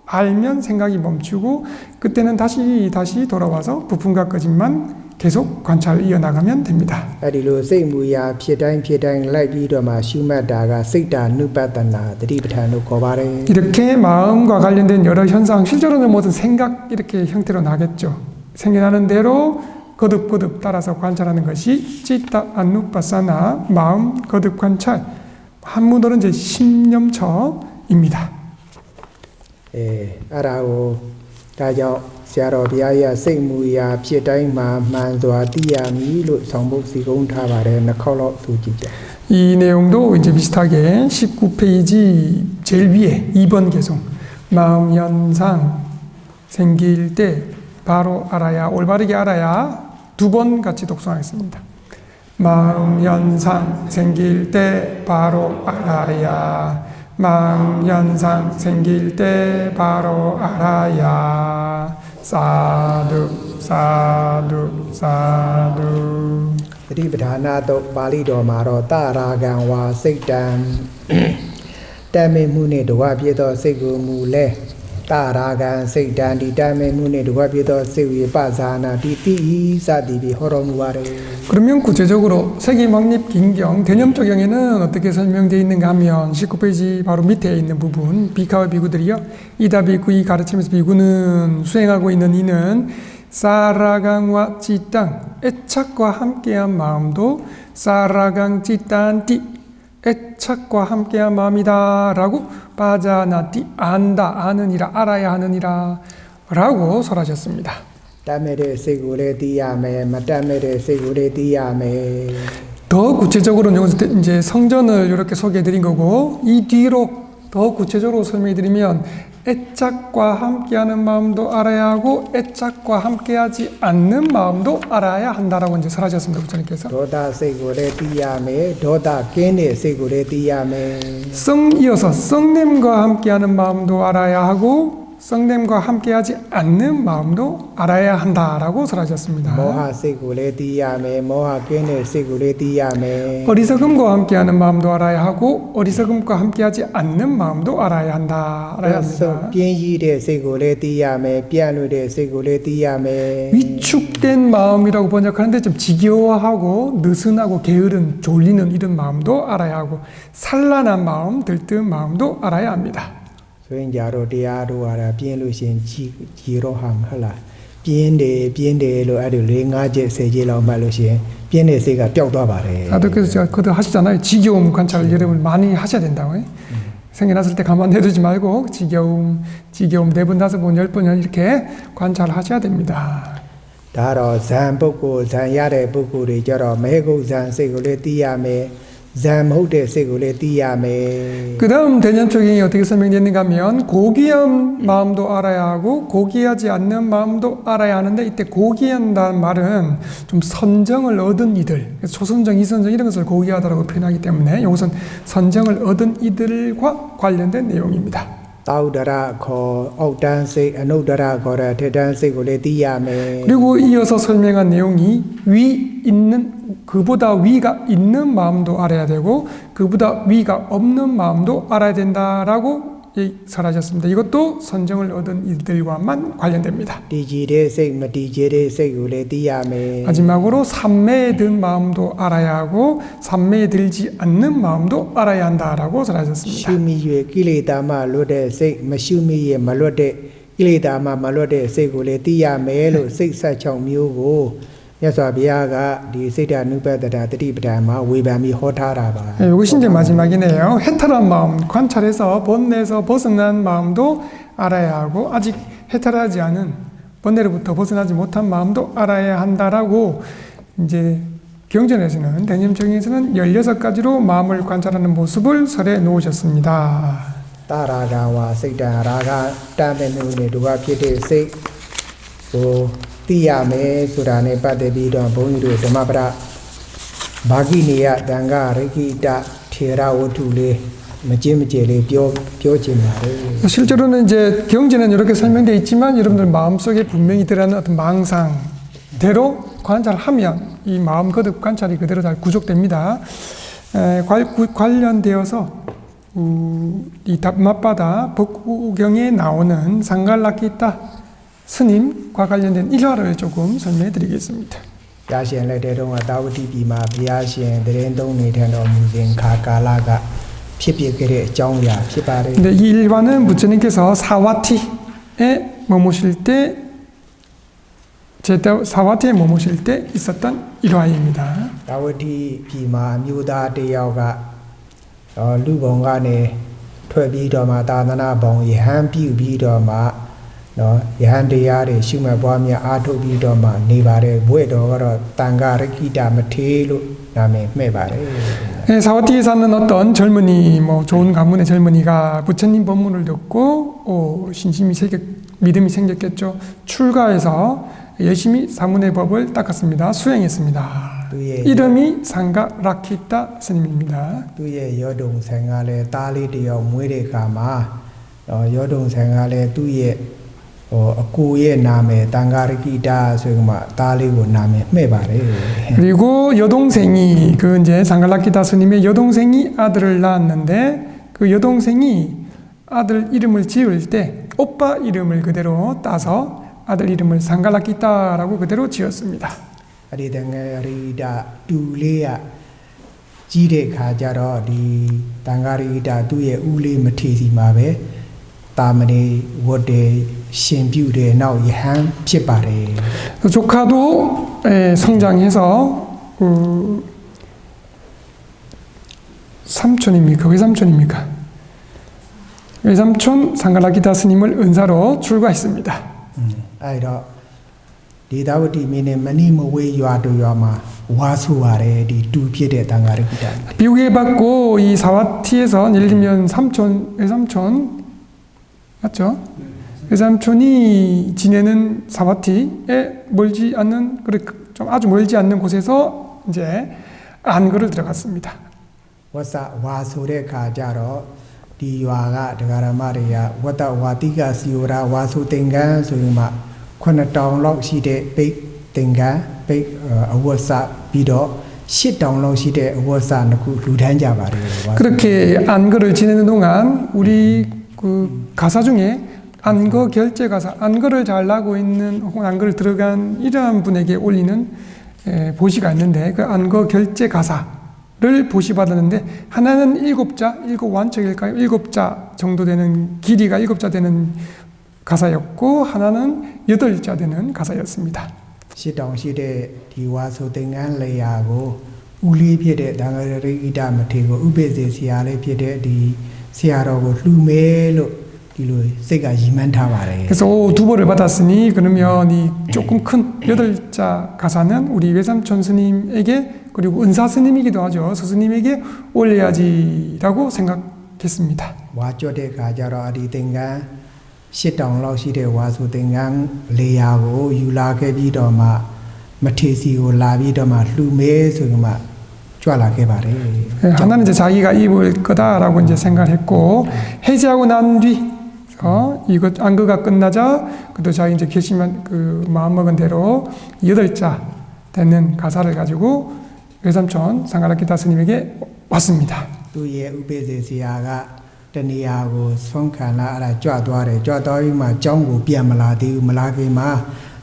알면 생각이 멈추고 그때는 다시 돌아와서 부품과 거짓만 계속 관찰 이어나가면 됩니다. အဲ့ဒီလိုစိတ်မူရာဖြစ်တိုင်းလိုက်ပြီးတော့မှရှုမှတ်တာကစိတ်တာနုပတနာတတိပဋ္ဌာန်လို့ခေါ်ပါတယ် 이렇게 마음과 관련된 여러 현상, 실제로는 모든 생각 이렇게 형태로 나겠죠. 생겨나는 대로 거듭 따라서 관찰하는 것이 찌tta 안누빠사나 마음 거듭 관찰, 한문어로는 이제 신념처입니다. အဲ့ဒါကိုဒါကြောင့်ဆရာတော်ဘုရားရဲ့စိတ်မူရာဖြစ်တိုင်းမှာမှန်စွာသိရမည်လို့ဆောင်ပုဒ်စီကုန်းထားပါတယ်နှစ်ခေါက်လောက်ဆိုကြည့်ကြ 이 내용도 이제 비슷하게 19페이지 제일 위에 2번 개송 마음 현상 생길 때 바로 알아야 올바르게 알아야 2번 같이 독송하겠습니다. 마음 현상 생길 때 바로 알아야 마음 현상 생길 때 바로 알아야 사두 사두 사두 တတိပဋ္ဌာနာတော့ပါဠိတော်မှာတော့တရာဂံဝါစိတ်တံတမ်းမေမှုနဲ့တဝပြည့်သောစိတ်ကိုမူလဲတရာဂံစိတ်တံဒီတမ်းမေမှုနဲ့တဝပြည့်သောစိတ်ဝိပဇာနာဒီတိစသည်ဖြင့်ဟောတော်မူပါတယ် 그러면 구체적으로 세기망립 긴경 대념조경에는 어떻게 설명되어 있는가 하면 19페이지 바로 밑에 있는 부분 비카와 비구들이요 이다 비구 이 가르치면서 비구는 수행하고 있는 이는 사라강과 찌땅 애착과 함께한 마음도 사라강 찌딴띠 애착과 함께한 마음이다 라고 빠자나띠 안다 아느니라 알아야 하느니라 라고 설하셨습니다. တမ်းမဲ့တဲ့စိတ်ကိုလည်းသိရမယ်မတမ်းမဲ့တဲ့စိတ်ကိုလည်းသိရမယ် 더 구체적으로는 여기서 이제 성전을 이렇게 소개해 드린 거고 이 뒤로 더 구체적으로 설명해 드리면 애착과 함께하는 마음도 알아야 하고 애착과 함께하지 않는 마음도 알아야 한다라고 이제 설하셨습니다. 부처님께서 ဒေါသစိတ်ကိုလည်းသိရမယ်ဒေါသကင်းတဲ့စိတ်ကိုလည်းသိရမယ် 이어서 성냄과 함께하는 마음도 알아야 하고 성냄과 함께하지 않는 마음도 알아야 한다라고 설하셨습니다. မောဟစိတ်ကိုလည်းသိရမယ်မောဟကင်းတဲ့စိတ်ကိုလည်းသိရမယ် 어리석음과 함께하는 마음도 알아야 하고 어리석음과 함께하지 않는 마음도 알아야 한다. 알아야 ဆုတ် 합니다. ပြင်းကြီးတဲ့စိတ်ကိုလည်းသိရမယ်ပြန့်လွင့်တဲ့စိတ်ကိုလည်းသိရမယ် 위축된 마음이라고 번역하는데 좀 지겨워하고 느슨하고 게으른 졸리는 이런 마음도 알아야 하고 산란한 마음, 들뜬 마음도 알아야 합니다. ဆိုရင်ကြတော့တရားတို့ဟာပြင်းလို့ရှိရင်ကြီးတော့ဟာမဟုတ်လားပြင်းတယ်လို့အဲ့ဒီ၄၅ချက်၁၀ချက်လောက်မှတ်လို့ရှိရင်ပြင်းတဲ့စိတ်ကပျောက်သွားပါတယ် 다들 그래서 제가 그도 하시잖아요. 지겨움 관찰을 여러분 많이 하셔야 된다고. 생겨났을 때 가만 내두지 말고 지겨움 4번, 5번, 10번 이렇게 관찰하셔야 됩니다. ဒါတော့ဇံပုဂ္ဂိုလ်ဇံရတဲ့ပုဂ္ဂိုလ်တွေကြတော့မဲကုဇံစိတ်ကိုလည်းသိရမယ်ဇံမဟုတ်တဲ့စိတ်ကိုလည်းသိရမယ် 그 다음 대념적인 어떻게 설명되는가 하면 고귀한 마음도 알아야 하고 고귀하지 않는 마음도 알아야 하는데 이때 고귀한다는 말은 좀 선정을 얻은 이들 초선정, 이선정 이런 것을 고귀하다고 표현하기 때문에 이것은 선정을 얻은 이들과 관련된 내용입니다. တောက်ဒရခေါ်အောက်တန်းစိတ်အနုဒရခေါ်တဲ့ထက်တန်းစိတ်ကိုလည်းသိရမယ် 그리고 이어서 설명한 내용이 위 있는 그보다 위가 있는 마음도 알아야 되고 그보다 위가 없는 마음도 알아야 된다라고 설하셨습니다. 이것도 선정을 얻은 이들과만 관련됩니다. တည်ကြည်တဲ့စိတ်မတည်ကြည်တဲ့စိတ်ကိုလည်းသိရမယ် 마지막으로 삼매에 든 마음도 알아야 하고 삼매에 들지 않는 마음도 알아야 한다라고 ရှု 설하셨습니다. မိ၍ကိလေသာမှလွတ်တဲ့စိတ်မရှုမိရဲ့မလွတ်တဲ့ကိလေသာမှမလွတ်တဲ့စိတ်ကိုလည်းသိရမယ်လို့စိတ်ဆက်6မျိုးကိုမြတ်စွာဘုရားကဒီစိတ်ဓာနုပတ္တတတိပဋ္ဌာန်မှာဝေဖန်ပြီးဟောထားတာပါ 이것이 이제 마지막이네요. 해탈한 마음, 관찰해서 번뇌에서 벗어난 마음도 알아야 하고 아직 해탈하지 않은 번뇌로부터 벗어나지 못한 마음도 알아야 한다라고 이제 경전에서는 대념정에서는 16가지로 마음을 관찰하는 모습을 설해 놓으셨습니다. တာရာဂဝါစိတ်တံရာဂတမ်းတဲ့မျိုးနဲ့ဒုက္ခဖြစ်တဲ့စိတ်ကိုသိရမယ်ဆိုတာနဲ့ပတ်သက်ပြီးတော့ဘုန်းကြီးတို့ဓမ္မပဒဘာဂိနိယတန်ခရိကိတထေရဝတ္ထုလေး 머지머지를 뼈지 말을. 실제로는 이제 경지는 이렇게 설명되어 있지만 여러분들 마음속에 분명히 들어가는 어떤 망상대로 관찰하면 이 마음 거듭 관찰이 그대로 잘 구족됩니다. 관련되어서 이 맛바다 법구경에 나오는 상갈라키타 스님과 관련된 일화를 조금 설명해 드리겠습니다. 야신 레데롱아 다우디비마 비야신 드렌동네 텐도 무진 가가라가 피피그레 정야 피바레. 근데 이 일화는 부처님께서 사와티에 머무실 때 사와티에 머무실 때 있었던 일화입니다. 다우디비마 뮤다 대야가 루봉간에 퇴비더마 다나나봉 예한비비더마 예한대야를 심어보면 아토비더마 네바레 뭐에도 땅가르기다 마테로 남에 매바레. 사와티에 사는 어떤 젊은이, 좋은 가문의 젊은이가 부처님 법문을 듣고 믿음이 생겼겠죠. 출가해서 열심히 사문의 법을 닦았습니다. 수행했습니다. 이름이 상가라키타 스님입니다. 그의 여동생활에 딸이 되어 무에가마 여동생활에 그의 고의 남에 땅가르기다 소마 딸이고 남에 매바레. 그리고 여동생이 이제 상가라키타 스님의 여동생이 아들을 낳았는데 그 여동생이 아들 이름을 지을 때 오빠 이름을 그대로 따서 아들 이름을 상가라키타라고 그대로 지었습니다. 아리당가리다 둘레야 지레 가자로 디 당가리다 두의 울레 머티시마베 따마니 워데 신뷰데 나우 예한 피바레. 조카도 성장해서 삼촌입니까? 외삼촌입니까? 외삼촌 상가라키타 스님을 은사로 출가했습니다. 아이러 디다우디 미네 마니모웨 요아도요마 와수와레 디두 피데 당가르기다. 비우게 받고 이 사와티에서 예를 들면 외삼촌 맞죠? 외삼촌이 지내는 사와티에 멀지 않는 좀 아주 멀지 않는 곳에서 이제 안거를 들어갔습니다. 와사 와수레 가자로 디와가 드가라마리아 와타 와티가 시오라 와수 땡간 소유마 콘나타운록 시데 베 땡간 베 어워사 비도 10다운록 시데 어워사 넣고 루단자바리. 그렇게 안거를 지내는 동안 우리 가사 중에 안거 결제 가사, 안거를 잘 나고 있는 혹은 안거를 들어간 이러한 분에게 올리는 보시가 있는데 그 안거 결제 가사를 보시 받았는데 하나는 7자, 7완척일까요? 7자 정도 되는 길이가 7자 되는 가사였고 하나는 8자 되는 가사였습니다. 시동 시대 디와소 땡간 레야고 울리 피데 당가르기다 마테고 우베제 시야레 피데 디 시야로고 루메로 그래서 두 벌을 받았으니 그러면 이 조금 큰 8자 가사는 우리 외삼촌 스님에게 그리고 은사 스님이기도 하죠. 스스님에게 올려야지라고 생각했습니다. 와조데 가자로 아리땡간 시동로 시대 와소 땡간 레야고 유라게 비도마 마테시고 라비도마 루메 소마 쫄라게 바래. 하나는 이제 자기가 입을 거다라고 이제 생각했고 해제하고 난 뒤 이거 안거가 끝나자 그도 자기 이제 결심한 마음먹은 대로 8자 되는 가사를 가지고 외삼촌 상가라키타 스님에게 왔습니다. 그의 우베제시아가 taniyago songkhana ara jwa tware jwa tawi ma chaung ko pian mala thi mala ke ma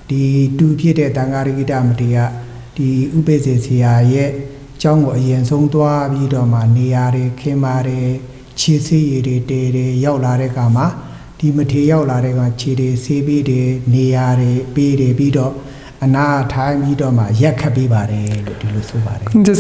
di tu phit de tangarikita matiya di upese siya ye chaung ko ayen song twa pi do ma neya de khin ma de chi se yi de te de yauk la de ka ma di mathe yauk la de ka chi de se pi de neya de pe de pi do ana thai pi do ma yak khat pi ba de lo di lo so ba de 이제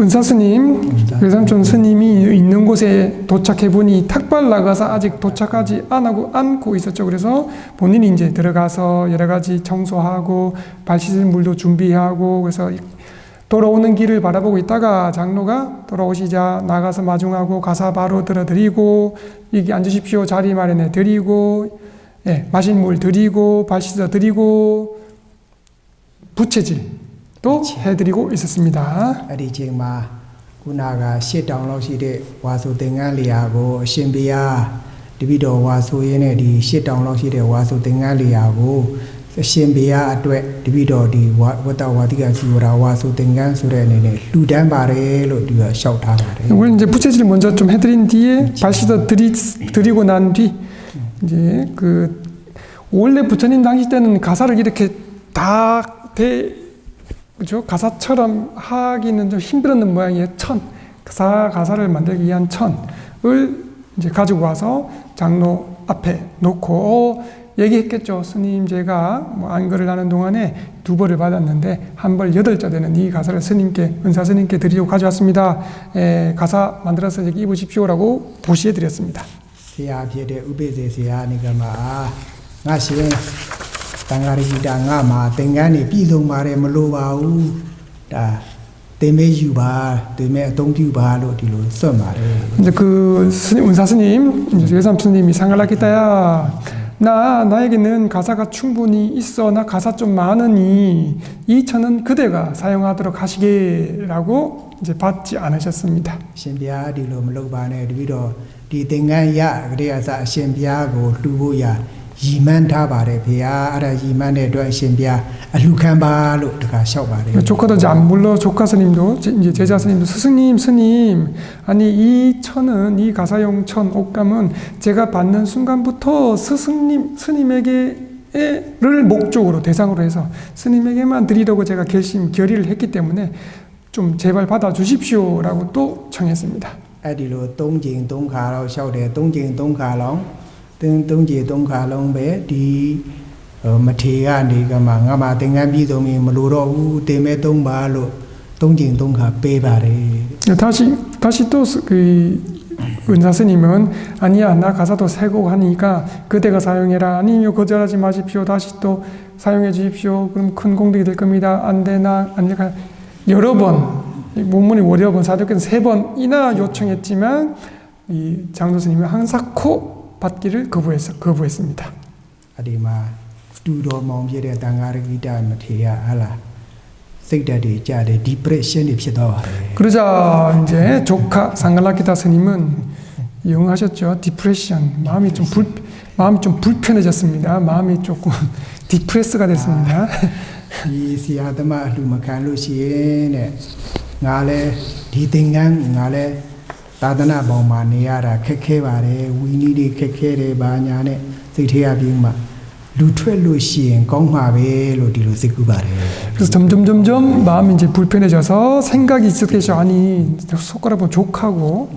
은사 스님, 외삼촌 스님이 있는 곳에 도착해 보니 탁발 나가서 아직 도착하지 않고 있었죠. 그래서 본인이 이제 들어가서 여러 가지 청소하고 발 씻을 물도 준비하고 그래서 돌아오는 길을 바라보고 있다가 장로가 돌아오시자 나가서 마중하고 가사 바로 들어드리고 여기 앉으십시오 자리 마련해 드리고 마실 물 드리고 발 씻어 드리고 부채질 또 해드리고 있었습니다. 어디 지마 구나가 시다운로 시대 와서 땡간리하고 신비야 디비도 와서 얘네 디 시다운로 시대 와서 땡간리하고 신비야အတွက်디비도 디 왔다 와디가 지오라 와서 땡간 소리 내내 루단 바래로 디가 셔타 바래. 우리 이제 부채질 먼저 좀 해드린 뒤에 발시도 드리고 난 뒤 이제 그 원래 부처님 당시 때는 가사를 이렇게 그죠? 가사처럼 하기는 좀 힘들었는 모양이에요. 가사를 만들기 위한 천을 이제 가지고 와서 장로 앞에 놓고 얘기했겠죠. 스님 제가 뭐 안거를 하는 동안에 2벌을 받았는데 한 벌 8자 되는 이 가사를 스님께 은사 스님께 드리려고 가져왔습니다. 가사 만들어서 여기 입으십시오라고 보시해 드렸습니다. 세야 피의 우베제 세야니가 나시엔 당가리기다 나마 땡간이 비송 말에 물어봐우 다 때문에 유바 때문에 동규바로 뒤로 써 말해. 이제 그 스님 은사 스님 이제 외삼 스님이 상갈라기다야 나에게는 가사가 충분히 있어. 나 가사 좀 많으니 이 천은 그대가 사용하도록 하시게라고 이제 받지 않으셨습니다. 신비야 뒤로 물어봐네 뒤로 디 땡간야 그래서 신비야고 두고야 이만 다 바래 비야 알아 이만의 도 신비야 알루칸바로 다가 셔 바래. 조카도 이제 안 불러. 조카 스님도 이제 제자 스님도 스님 아니 이 천은 이 가사용 천 옷감은 제가 받는 순간부터 스님에게를 목적으로 대상으로 해서 스님에게만 드리려고 제가 결의를 했기 때문에 좀 제발 받아 주십시오라고 또 청했습니다. 아디로 동징 동가로 셔대 동징 동가롱 동지 동가롱 베디 마티가 니가마 가마 땡간 비동이 물어로 때문에 동바로 동징 동가 빼바래. 다시 또 그 은사 스님은 아니야 나 가사도 새고 하니까 그대가 사용해라. 아니면 거절하지 마십시오. 다시 또 사용해 주십시오. 그럼 큰 공덕이 될 겁니다. 안 되나 아니까 여러 번 문문이 여러 번 사도께서 3번이나 요청했지만 이 장로 스님은 한사코 받기를 거부했습니다. 아디마 두도 멍비의 당가르기다 마티야 알라 색다리 자데 디프레션이 피다. 그러자 이제 조카 상갈라키다 스님은 영하셨죠. 디프레션 마음이 좀 불편해졌습니다. 마음이 조금 디프레스가 됐습니다. 이 시아드마 루마칸루시에네 나래 디땡강 나래 다다나 봉마니야라 캑ခဲ바래 위니디 캑ခဲ레 바냐네စိတ်ထဲကပြီးမှလူထွက်လို့ရှိရင်ကောင်းမှာပဲလို့ဒီလိုစိတ်ကူးပါတယ်. 그래서 점점 마음이 이제 불편해져서 생각이 있었겠죠. 아니 손가락 보면 족하고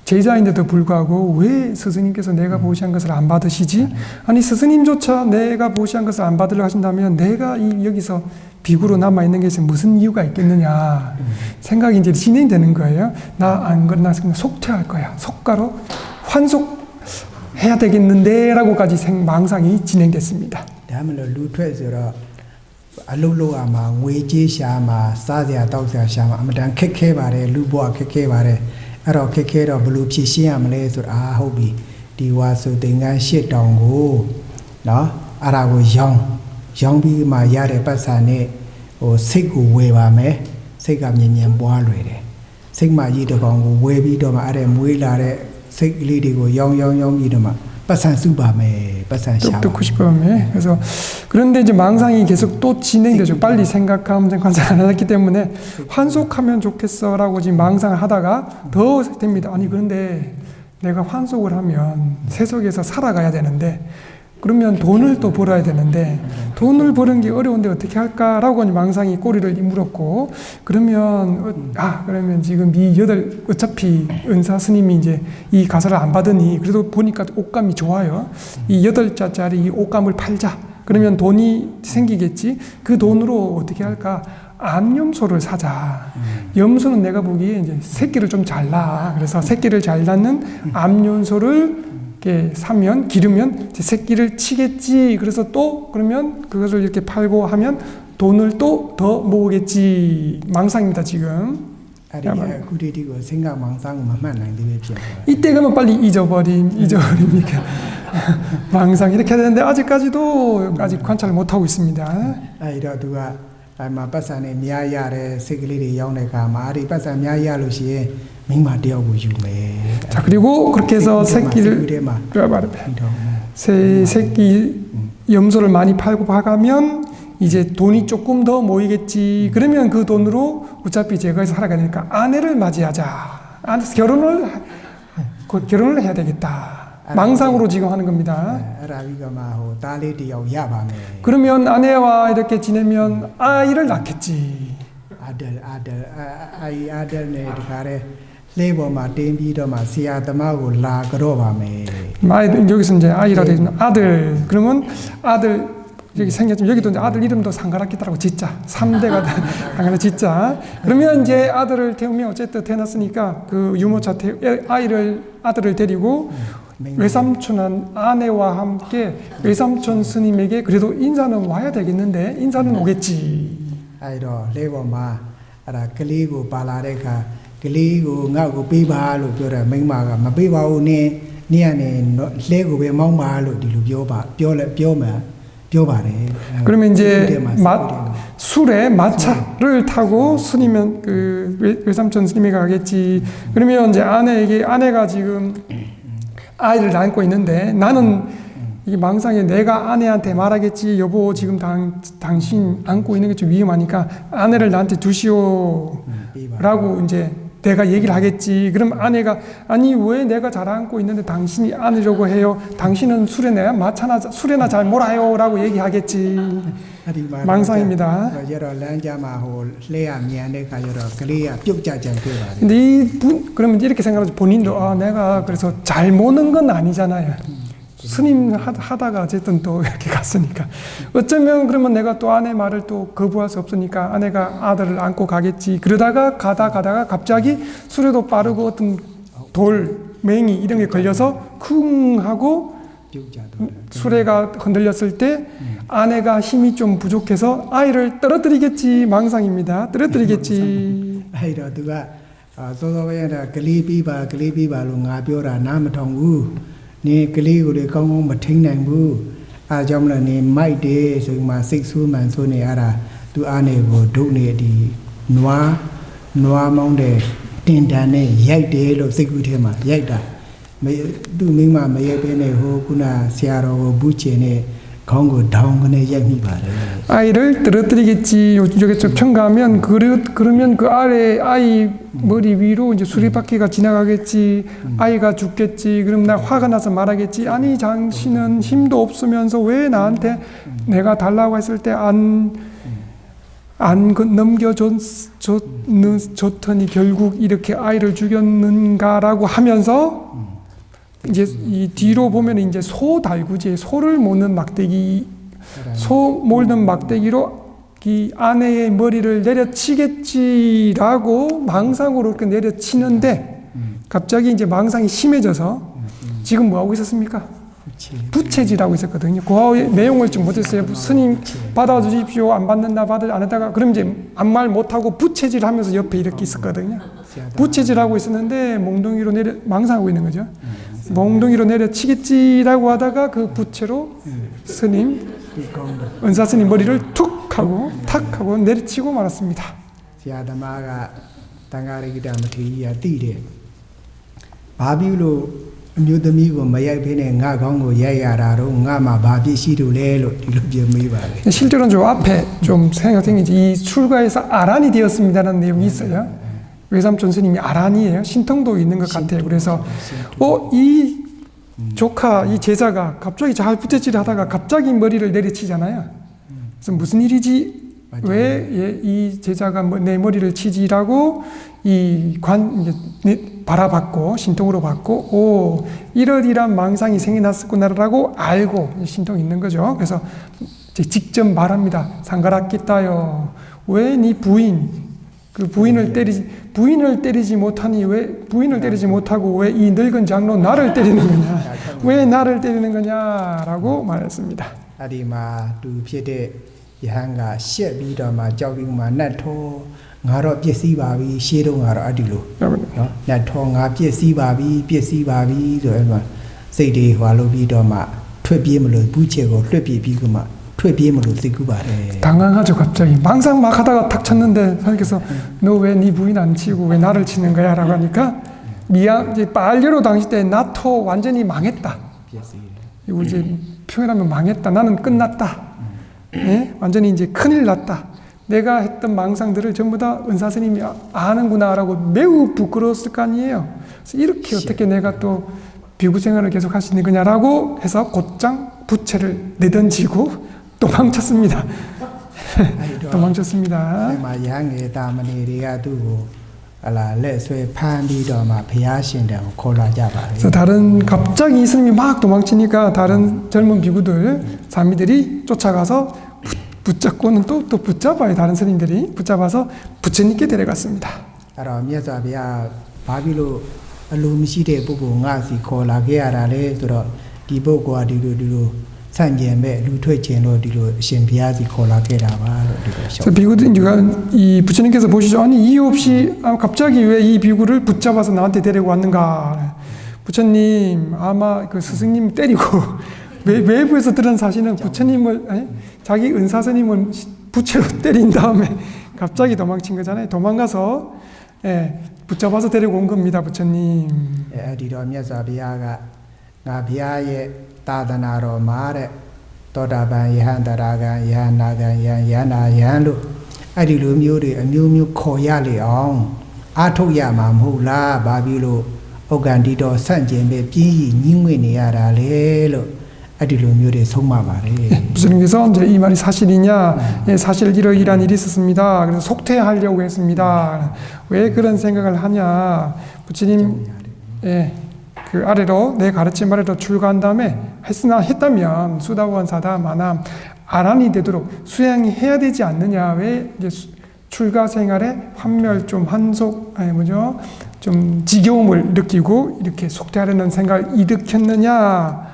제자인데도 불구하고 왜 스승님께서 내가 보시한 것을 안 받으시지? 아니 스승님조차 내가 보시한 것을 안 받으려 하신다면 내가 여기서 비구로 남아있는 것에 무슨 이유가 있겠느냐 생각이 이제 진행되는 거예요. 나 안 그러나 속퇴할 거야. 속가로 환속해야 되겠는데 라고까지 망상이 진행됐습니다. 다음에 루트에서 알로로아마 웨지샤마 사디아 떡사샤마 아무튼 캑ခဲ바래 루보아 캑ခဲ바래အဲ့တော့ခက်ခဲတော့ဘလို့ဖြည့်ရှင်းရမလဲဆိုတော့ဟုတ်ပြီဒီဝါဆိုသင်္ကန်း၈တောင်ကိုเนาะအဲ့ဒါကိုရောင်းပြီးမှရတဲ့ပတ်စံနဲ့ဟိုစိတ်ကိုဝယ်ပါမယ်စိတ်ကမြင်မြင်ပွားလွယ်တယ်စိတ်မှရည်တကောင်ကိုဝယ်ပြီးတော့မှအဲ့ဒါမွေးလာတဲ့စိတ်ကလေးတွေကိုရောင်းပြီးတော့မှပတ်စံစုပါမယ်ပတ်စံရှာပါ 듣고 싶어요. 그래서 그런데 이제 망상이 계속 또 진행되죠. 빨리 생각하면 관찰 안 했기 때문에 환속하면 좋겠어라고 지금 망상을 하다가 더 됩니다. 아니 그런데 내가 환속을 하면 세속에서 살아가야 되는데 그러면 돈을 또 벌어야 되는데 돈을 버는 게 어려운데 어떻게 할까라고 망상이 꼬리를 물었고 그러면 지금 어차피 은사 스님이 이제 이 가사를 안 받으니 그래도 보니까 옷감이 좋아요. 이 8자짜리 이 옷감을 팔자. 그러면 돈이 생기겠지. 그 돈으로 어떻게 할까? 암염소를 사자. 염소는 내가 보기에 이제 새끼를 좀 잘 낳아. 그래서 새끼를 잘 낳는 암염소를 이렇게 사면 기르면 새끼를 치겠지. 그래서 또 그러면 그것을 이렇게 팔고 하면 돈을 또 더 모으겠지. 망상입니다 지금. 구리디고 생각 망상만 난데 이때 가면 빨리 잊어버립니까? 망상 이렇게 해야 되는데 아직까지도 아직 관찰을 못 하고 있습니다. 이러 누가 아마 빠산에 미야야래 세글리리 야오네 가마리 빠산 미야야로 시에 민마 되어고 유매. 자, 그리고 그렇게 해서 새끼를 새끼 염소를 많이 팔고 봐가면 이제 돈이 조금 더 모이겠지. 그러면 그 돈으로 어차피 제거해서 살아가야 되니까 아내를 맞이하자. 결혼을 해야 되겠다. 망상으로 지금 하는 겁니다. 그러면 아내와 이렇게 지내면 아이를 낳겠지. 아들네 가래 레버마 댐비더마 시아다마고 라그로바메. 여기서 이제 아이라 되면 아들. 그러면 아들 여기 생겼지만 여기도 이제 아들 이름도 상가라키다라고 짓자. 3대가 상가라 짓자. 그러면 이제 아들을 태우면 어쨌든 태어났으니까 그 유모차 아들을 데리고 외삼촌한 아내와 함께 외삼촌 스님에게 그래도 인사는 와야 되겠는데 인사는 오겠지. 아이로 레버마 알아 클리고 발라레가 클리고 나고 비바로ပြောတယ်မိန်းမကမပေးပါဘူးနင်းကနေလဲကိုပဲမောင်းပါလို့ဒီလိုပြောပါတယ်. 그러면 이제 술에 마차를 타고 스님은 그 외삼촌 스님이 가겠지. 그러면 이제 아내가 지금 아이를 안고 있는데 나는 이 망상에 내가 아내한테 말하겠지. 여보 지금 당신 안고 있는 게 좀 위험하니까 아내를 나한테 두시오 라고 이제 내가 얘기를 하겠지. 그럼 아내가 아니 왜 내가 잘 안고 있는데 당신이 안으려고 해요? 당신은 술에나 잘 몰아요 라고 얘기하겠지. 망상입니다. 근데 그러면 이렇게 생각하죠. 본인도 내가 그래서 잘 모는 건 아니잖아요. 스님 하다가 어쨌든 또 이렇게 갔으니까 어쩌면 그러면 내가 또 아내 말을 또 거부할 수 없으니까 아내가 아들을 안고 가겠지. 그러다가 가다가 갑자기 술에도 빠르고 어떤 맹이 이런 게 걸려서 쿵 하고 수레가 흔들렸을 때 아내가 힘이 좀 부족해서 아이를 떨어뜨리겠지. 망상입니다. 떨어뜨리겠지. 아이로 누가 소소베라 글리비바로 ngaပြောတာနားမထောင်ဘူး네 그리고ကောင်းကောင်းမထိန်နိုင်ဘူးအားကြောင့်လည်းနေမိုက်တယ်ဆိုမှစိတ်ဆိုးမှန်ဆိုးနေရတာသူအားနေကိုဒုနေဒီနွားမောင်းတဲ့တင်တန်နဲ့ရိုက်တယ်လို့စိတ်ကူးထဲမှာရိုက်တာသူမိမမရိုက်ဘဲနဲ့ဟိုခုနဆရာတော်ကိုဘူးချင်နဲ့ခေါင်းကိုဒေါင်းကနေရိုက်မိပါတယ် 아이를 떨어뜨리겠지. 여기 좀 첨가하면 그러면 그 아이 머리 위로 이제 수리바퀴가 지나가겠지. 아이가 죽겠지. 그럼 나 화가 나서 말하겠지. 아니 당신은 힘도 없으면서 왜 나한테 내가 달라고 했을 때 안 넘겨줬더니 결국 이렇게 아이를 죽였는가라고 하면서 이제 이 뒤로 보면 이제 소를 모는 막대기, 소 몰는 막대기로 이 아내의 머리를 내려치겠지라고 망상으로 이렇게 내려치는데 갑자기 이제 망상이 심해져서 지금 뭐 하고 있었습니까? 부채질하고 있었거든요. 그 내용을 좀 못했어요. 스님 받아주십시오. 안 받는다 안 하다가 그럼 이제 아무 말 못하고 부채질하면서 옆에 이렇게 있었거든요. 부채질하고 있었는데 몽둥이로 망상하고 있는 거죠. 몽둥이로 내려치겠지라고 하다가 그 부채로 스님 은사 스님 머리를 툭 하고 탁 하고 내려치고 말았습니다. 시아다마가 당가리기다 못이야 띠래. 바비로 묘더미고 마야베네 nga 가운고 야야라로 nga마 바비시루레로 이렇게 메이바래. 실제로는 저 앞에 좀 생각이 이 출가에서 아란이 되었습니다라는 내용이 있어요. 외삼촌 스님이 아란이에요. 신통도 있는 것 같아요. 그래서 이 조카, 이 제자가 갑자기 잘 부채질 하다가 갑자기 머리를 내리치잖아요. 그래서 무슨 일이지? 왜 이 제자가 내 머리를 치지라고 바라봤고 신통으로 봤고 이러이러한 망상이 생겨났구나라고 알고 신통이 있는 거죠. 그래서 직접 말합니다. 상가라키타요. 왜 네 부인을 때리지 못하니 왜 부인을 때리지 못하고 왜 이 늙은 장로 나를 때리는 거냐? 왜 나를 때리는 거냐라고 말했습니다. 아리마 두 피데 야한가 시비더마 저기마 나토 나로 삐시바비 시로 나로 아디로 나토 나 삐시바비 저 얼마 세이데 화로 비더마 ထွက်ပြေးမလို့ဘူးချေကိုလွှတ်ပြေးပြီးကမှ ထွက်ပြေးမလို့စိတ်ကူးပါတယ် 당황하죠 갑자기. 망상 막 하다가 탁 쳤는데 선생님께서 너 왜 네 부인 안 치고 왜 나를 치는 거야? 라고 하니까 미안, 이제 빨려로 당시 때 나토 완전히 망했다. ပြည့်စည်တယ် 이거 이제 표현하면 망했다. 나는 끝났다. 예? 완전히 이제 큰일 났다. 내가 했던 망상들을 전부 다 은사 스님이 아는구나라고 매우 부끄러웠을 거 아니에요. 그래서 이렇게 어떻게 내가 또 비구 생활을 계속 할 수 있는 거냐라고 해서 곧장 부채를 내던지고 도망쳤습니다. အဲ့တော့ 도망쳤습니다. အဲ့မှာရဟန်းငယ်တာမဏေတွေကသူ့ကိုဟလာလက်ဆွဲဖမ်းပြီးတော့မှဘုရားရှင်တန်ကိုခေါ်လာကြပါတယ် 그래서 다른 갑자기 이 스님이 막 도망치니까 다른 젊은 비구들 사미들이 쫓아가서 붙잡고는 또 붙잡아요. 다른 스님들이 붙잡아서 부처님께 데려갔습니다. အဲ့တော့မြတ်စွာဘုရားဘာဖြစ်လို့အလိုမရှိတဲ့ပုဂ္ဂိုလ်ငါစီခေါ်လာခဲ့ရတာလဲဆိုတော့ဒီပုဂ္ဂိုလ်ကဒီလိုဆန့်ကျင်မဲ့လူထွက်ခြင်းလို့ဒီလိုအရှင်ဘုရားစီခေါ်လာခဲ့တာပါလို့ဒီလိုရှောက် 그래서 비구들이가 이 부처님께서 보시죠. 아니 이유 없이 갑자기 왜 이 비구를 붙잡아서 나한테 데리고 왔는가? 부처님 아마 그 스승님 때리고 외부에서 들은 사실은 부처님을 자기 은사 스님을 부채로 때린 다음에 갑자기 도망친 거잖아요. 도망가서 붙잡아서 데리고 온 겁니다, 부처님. အဲ့ဒီတော့မြတ်စွာဘုရားကငါဘုရားရဲ့သာသနာတော်မှာတဲ့သောတာပန်ယဟန္တရာဂံယဟနာဂံယဟနာယဟလို့အဲ့ဒီလိုမျိုးတွေအမျိုးမျိုးခေါ်ရလေအောင်အာထုတ်ရမှာမဟုတ်လားဘာဖြစ်လို့ဥက္ကန္တိတော်ဆန့်ကျင်ပဲပြင်းရညှင်းငွေနေရတာလေလို့ 부처님께서 이제 이 말이 사실이냐? 예, 사실 이러이러한 일이 있었습니다. 그래서 속퇴하려고 했습니다. 왜 그런 생각을 하냐? 부처님 그 아래로 내 가르침 아래로 출가한 다음에 했다면 수다원 사다 마남 아란이 되도록 수행이 해야 되지 않느냐? 왜 이제 출가 생활에 환멸 좀 한속 좀 지겨움을 느끼고 이렇게 속퇴하려는 생각을 일으켰느냐?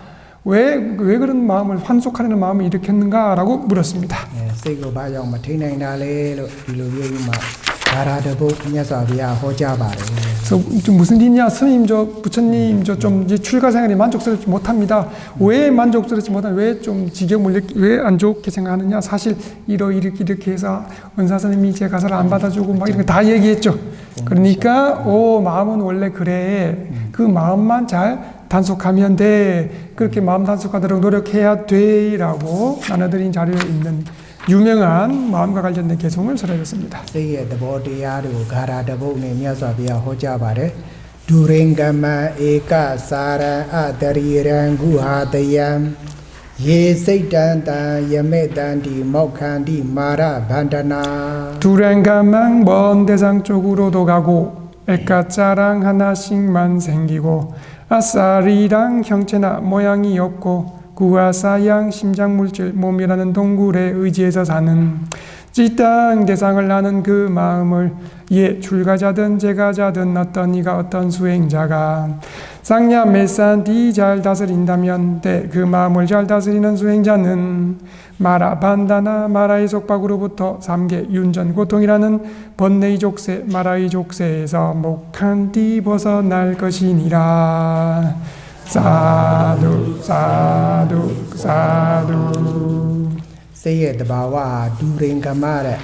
왜 그런 마음을 환속하려는 마음을 일으켰는가라고 물었습니다. 그래서 무슨 일이냐, 스님 부처님 좀 이제 출가 생활이 만족스럽지 못합니다. 왜 만족스럽지 못하냐, 왜 좀 지겨움을 왜 안 좋게 생각하느냐, 사실 이렇게 해서 은사 스님이 제 가사를 안 받아주고 막 이렇게 다 얘기했죠. 그러니까 마음은 원래 그래. 그 마음만 잘 단속하면 돼. 그렇게 마음 단속하도록 노력해야 돼라고 나눠드린 자료에 있는 유명한 마음과 관련된 개송을 설하였습니다. 두랭가망 먼 대상 쪽으로도 가고 액가짜랑 하나씩만 생기고 아싸리랑 형체나 모양이 없고 구아사양 심장물질 몸이라는 동굴에 의지해서 사는 찌땅 대상을 나는 그 마음을 출가자든 제가자든 어떤 이가 어떤 수행자가 쌍야 메산디 잘 다스린다면 그 마음을 잘 다스리는 수행자는 마라 반다나 마라의 속박으로부터 3개 윤전 고통이라는 번뇌의 족쇄 마라의 족쇄에서 목한띠 벗어날 것이니라. 사두 사두 사두. စိတ်ရဲ့တဘာဝဒူရင်ကမတဲ့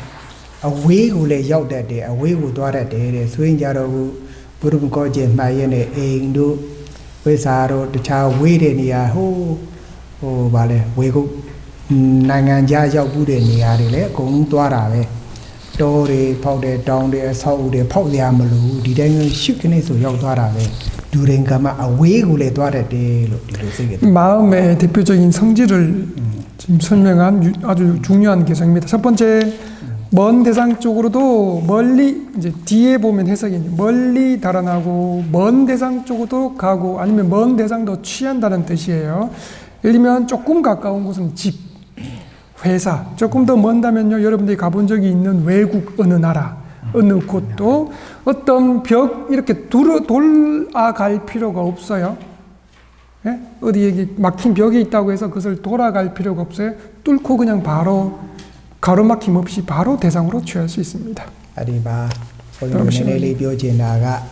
အဝေးကိုလည်းရောက်တတ်တယ်အဝေးကိုသွားတတ်တယ်တဲ့ဆိုရင်ကြတော့ဘုရုံကောကျင်မှတ်ရတဲ့အိမ်တို့ဝိစာတို့တခြားဝေးတဲ့နေရာဟိုဗာလဲဝေကုနိုင်ငံခြားရောက်ဘူးတဲ့နေရာတွေလည်းအကုန်လုံးသွားတာပဲတောတွေဖောက်တဲ့တောင်တွေအဆောက်အဦတွေဖောက်ရမလို့ဒီတိုင်းရှစ်ခနဲ့ဆိုရောက်သွားတာပဲဒူရင်ကမအဝေးကိုလည်းသွားတတ်တယ်လို့ဒီလိုစိတ်က 마음의 대표적인 성질을 지금 설명한 아주 중요한 개성입니다. 첫 번째, 먼 대상 쪽으로도 멀리 이제 뒤에 보면 해석이 멀리 달아나고 먼 대상 쪽으로도 가고 아니면 먼 대상도 취한다는 뜻이에요. 예를 들면 조금 가까운 곳은 집, 회사, 조금 더 먼다면요 여러분들이 가본 적이 있는 외국 어느 나라, 어느 곳도 어떤 벽 이렇게 돌아갈 필요가 없어요. 예? 어디 막힌 벽이 있다고 해서 그것을 돌아갈 필요가 없어요. 뚫고 그냥 바로 가로막힘 없이 바로 대상으로 취할 수 있습니다. 아리바 오늘의 표현나가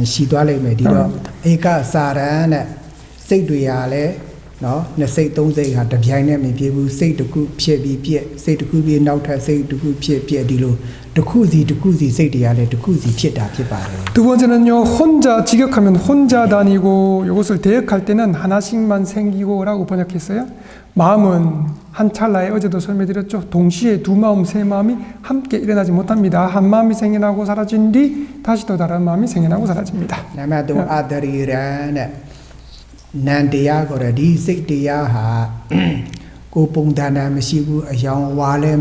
시도할래면 디로 에가 사란에 စိတ်တွေရလဲ နော်နှစ်စိတ်သုံးစိတ်ဟာတစ်ပြိုင်နဲ့မဖြစ်ဘူးစိတ်တစ်ခုဖြစ်ပြီးပြက်စိတ်တစ်ခုပြီးနောက်ထပ်စိတ်တစ်ခုဖြစ်ပြက်ဒီလိုတစ်ခုစီစိတ်တရားလည်းတစ်ခုစီဖြစ်တာဖြစ်ပါတယ် 두 번째는요, 혼자 직역하면 혼자 다니고 이것을 대역할 때는 하나씩만 생기고라고 번역했어요. 마음은 한 찰나에 어제도 설명드렸죠. 동시에 두 마음, 세 마음이 함께 일어나지 못합니다. 한 마음이 생겨나고 사라진 뒤 다시 또 다른 마음이 생겨나고 사라집니다. နံပါတ်3အာတရိရံတဲ့နန္တရားကိုဒီစိတ်တရားဟာကိုပုံတန်တန်မရှိဘူးအယောင်ဝါလည်း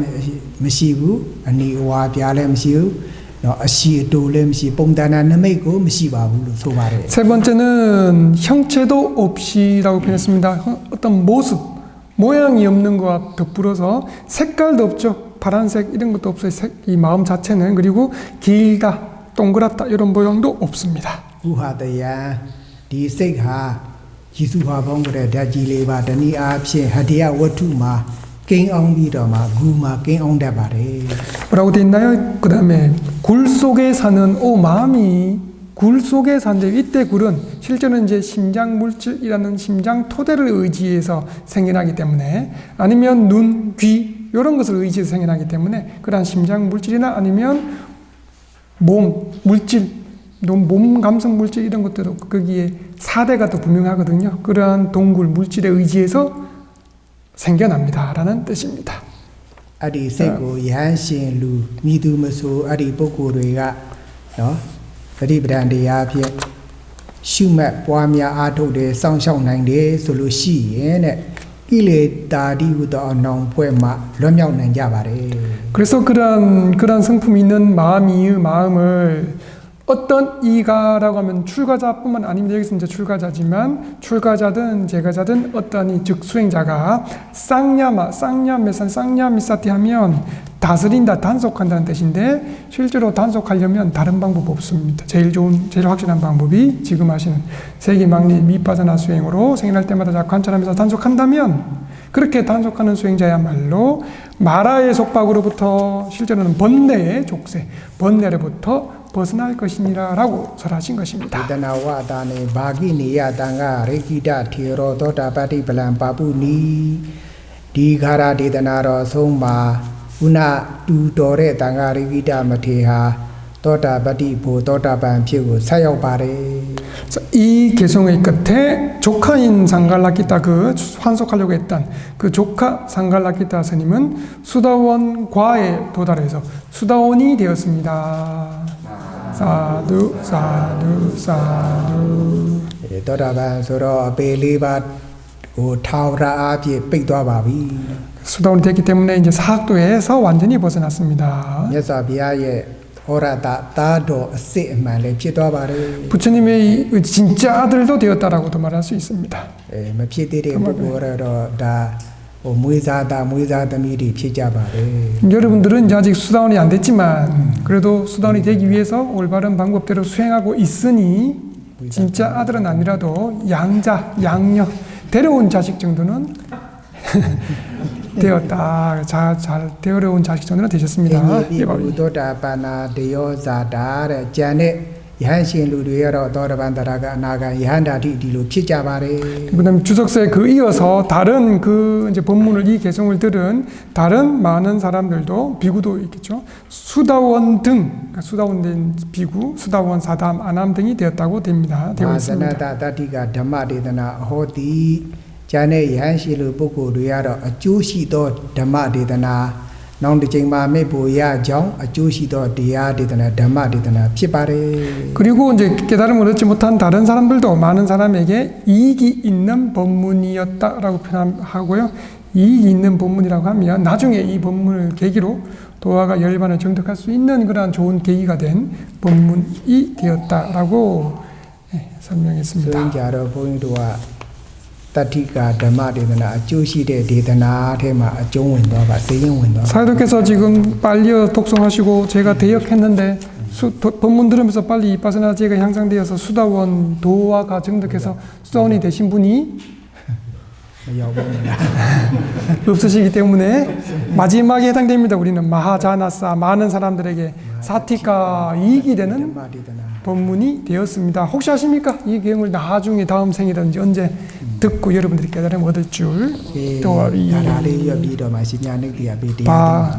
မရှိဘူးအနီဝါပြားလည်းမရှိဘူးနော်အရှိအတူလည်းမရှိပုံတန်တန်နမိတ်ကိုမရှိပါဘူးလို့ဆိုပါတယ် 세 번째는 형체도 없이라고 표현했습니다. 어떤 모습, 모양이 없는 것과 더불어서 색깔도 없죠. 파란색 이런 것도 없어요. 이 마음 자체는. 그리고 길다, 동그랗다 이런 모양도 없습니다. ဥဟာတယံဒီစိတ်ဟာယေရှုဟာဘောင်းကြတဲ့ဓာတ်ကြီးလေးပါတနည်းအားဖြင့်ဟတရားဝတ္ထုမှာကိန်းအောင်ပြီးတော့မှဂူမှာကိန်းအောင်တတ်ပါတယ် 뭐라고 되어 있나요? 그 다음에 굴 속에 사는 오 마음이 굴 속에 사는데 이때 굴은 실제는 이제 심장 물질이라는 심장 토대를 의지해서 생겨나기 때문에 아니면 눈, 귀 이런 것을 의지해서 생겨나기 때문에 그러한 심장 물질이나 아니면 몸 물질, 몸 감성 물질 이런 것들도 거기에 사대가 또 분명하거든요. 그러한 동굴 물질에 의지해서 생겨납니다라는 뜻입니다. အဲ့ဒီစိတ်ကိုယဟန်ရှင်လူမိသူမဆိုအဲ့ဒီပုဂ္ဂိုလ်တွေကနော်ပฏิပဒံတရားဖြင့်ရှုမှတ်ပွားများအားထုတ်တယ်စောင့်ရှောက်နိုင်တယ်ဆိုလို့ရှိရင်တဲ့ကိလေသာတိဟုသောအနောင်ဖွဲ့မှလွတ်မြောက်နိုင်ကြပါတယ် 그래서 그런 성품이 있는 마음을 어떤 이가라고 하면 출가자뿐만 아닙니다. 여기서 이제 출가자지만 출가자든 제가자든 어떤 이 즉수행자가 쌍냐미사티 하면 다스린다, 단속한다는 뜻인데 실제로 단속하려면 다른 방법 없습니다. 제일 확실한 방법이 지금 하시는 세기망리 미파사나 수행으로 생일날 때마다 자 관찰하면서 단속한다면 그렇게 단속하는 수행자야말로 마라의 속박으로부터 실제로는 번뇌의 족쇄, 번뇌로부터 벗어날 것이니라라고 설하신 ဒေ 것입니다. သနာဝတာနေဘာဂိနေယတံဃာရေကိတထေရောသောတာပတ္တိပလံပါပုနီဒီခါရဒေသနာတော်ဆုံးမှာခုနတူတော်တဲ့တံဃာရေကိတမထေဟာသောတာပတ္တိဘိုသောတာပန်ဖြစ်ကိုဆက်ရောက်ပါတယ် 이 개성의 끝에 조카인 상갈라키타 그 환속하려고 했던 그 조카 상갈라키타 스님은 수다원과에 도달해서 수다원이 되었습니다. 사두 사두 사두 သောတာပန်ဆိုတော့အပေလေးပါဟိုထာဝရအားဖြင့်ပိတ်သွားပါပြီ 수다원이 됐기 때문에 이제 사학도에서 완전히 벗어났습니다. မြတ်စွာဘုရားရဲ့ဟောရတာတာတော်အစစ်အမှန်လည်းဖြစ်သွားပါတယ် 부처님의 진짜 아들도 되었다라고도 말할 수 있습니다. မဖြစ်သေးတဲ့ပုဂ္ဂိုလ်ကတော့ဒါဟိုမွေးစားသားမွေးစားသမီးတွေဖြစ်ကြပါတယ် 여러분들은 이제 아직 수다원이 안 됐지만 그래도 수다원이 되기 위해서 올바른 방법대로 수행하고 있으니 진짜 아들은 아니라도 양자, 양녀, 데려온 자식 정도는 되었다. 잘 데려온 자식 정도는 되셨습니다. ဒီဘုသောတာပန္နာတယောဇာတာတဲ့ကျန်တဲ့ယဟန်ရှင်လူတွေကတော့သောတာပန်တရာကအနာဂံယဟန္တာတိဒီလိုဖြစ်ကြပါတယ် 그다음 주석서에 그 이어서 다른 그 이제 본문을 이 개성을 들은 다른 많은 사람들도 비구도 있겠죠. 수다원 등 수다원 된 비구, 수다원 사담, 아남 등이 되었다고 됩니다. 되어 မာသန 있습니다. တတတိကဓမ္မဒေသနာဟောတိကျန်တဲ့ယဟန်ရှင်လူပုဂ္ဂိုလ်တွေကတော့အကျိုးရှိသောဓမ္မဒေသနာနောက်တစ်ချိန်မှာမေဖို့ရကြောင်းအကျိုးရှိသောတရားဒေသနာဓမ္မဒေသနာဖြစ်ပါတယ် 그리고 이제 깨달음을 얻지 못한 다른 사람들도 많은 사람에게 이익이 있는 법문이었다라고 표현하고요. 이익이 있는 법문이라고 하면 나중에 이 법문을 계기로 도화가 열반을 정득할 수 있는 그러한 좋은 계기가 된 법문이 되었다라고 설명했습니다. ဆိုရင်ကြတော့ဘုန်းကြီးတို့ကတတိကဓမ္မဒေသနာအကျိုးရှိတဲ့ဒေသနာထဲမှာအကျုံးဝင်သွားပါစေရင်ဝင်သွားပါ 사도께서 지금 빨리 독송하시고 제가 대역했는데 법문 들으면서 빨리 이빠사나 제가 향상되어서 수다원 도화가 정득해서 수다원이 되신 분이 မရောက်ဘူးလား 없으시기 때문에 마지막에 해당됩니다. 우리는 마하자나사 많은 사람들에게 사티가 이익이 되는 법문이 되었습니다. 혹시 아십니까? 이 경을 나중에 다음 생이든지 언제 듣고 여러분들이 깨달음 얻을 줄. 또 이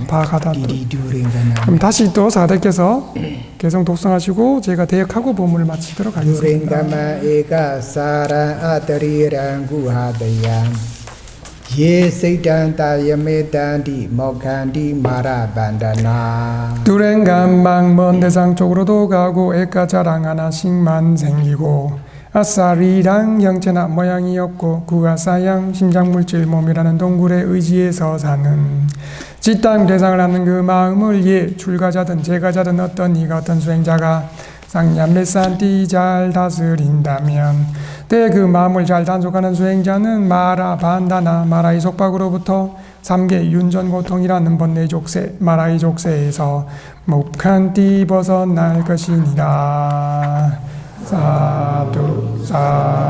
바가다. 그럼 다시 또 사대께서 개성 독성하시고 제가 대역하고 법문을 마치도록 하겠습니다. 예 세이단다 예메단디 모칸디 마라반다나 두랭간방 먼 대상 쪽으로도 가고 애가 자랑 하나씩만 생기고 아싸리랑 형체나 모양이 없고 구가사양 심장물질 몸이라는 동굴의 의지에서 사는 지땅 대상을 하는 그 마음을 예 출가자든 제가자든 어떤 이가 어떤 수행자가 쌍냠매산띠 잘 다스린다면 때 그 마음을 잘 단속하는 수행자는 마라 반다나 마라이 속박으로부터 3개 윤전고통이라는 번뇌 족쇄 마라이 족쇄에서 목한띠 벗어날 것이니라. 사두 사두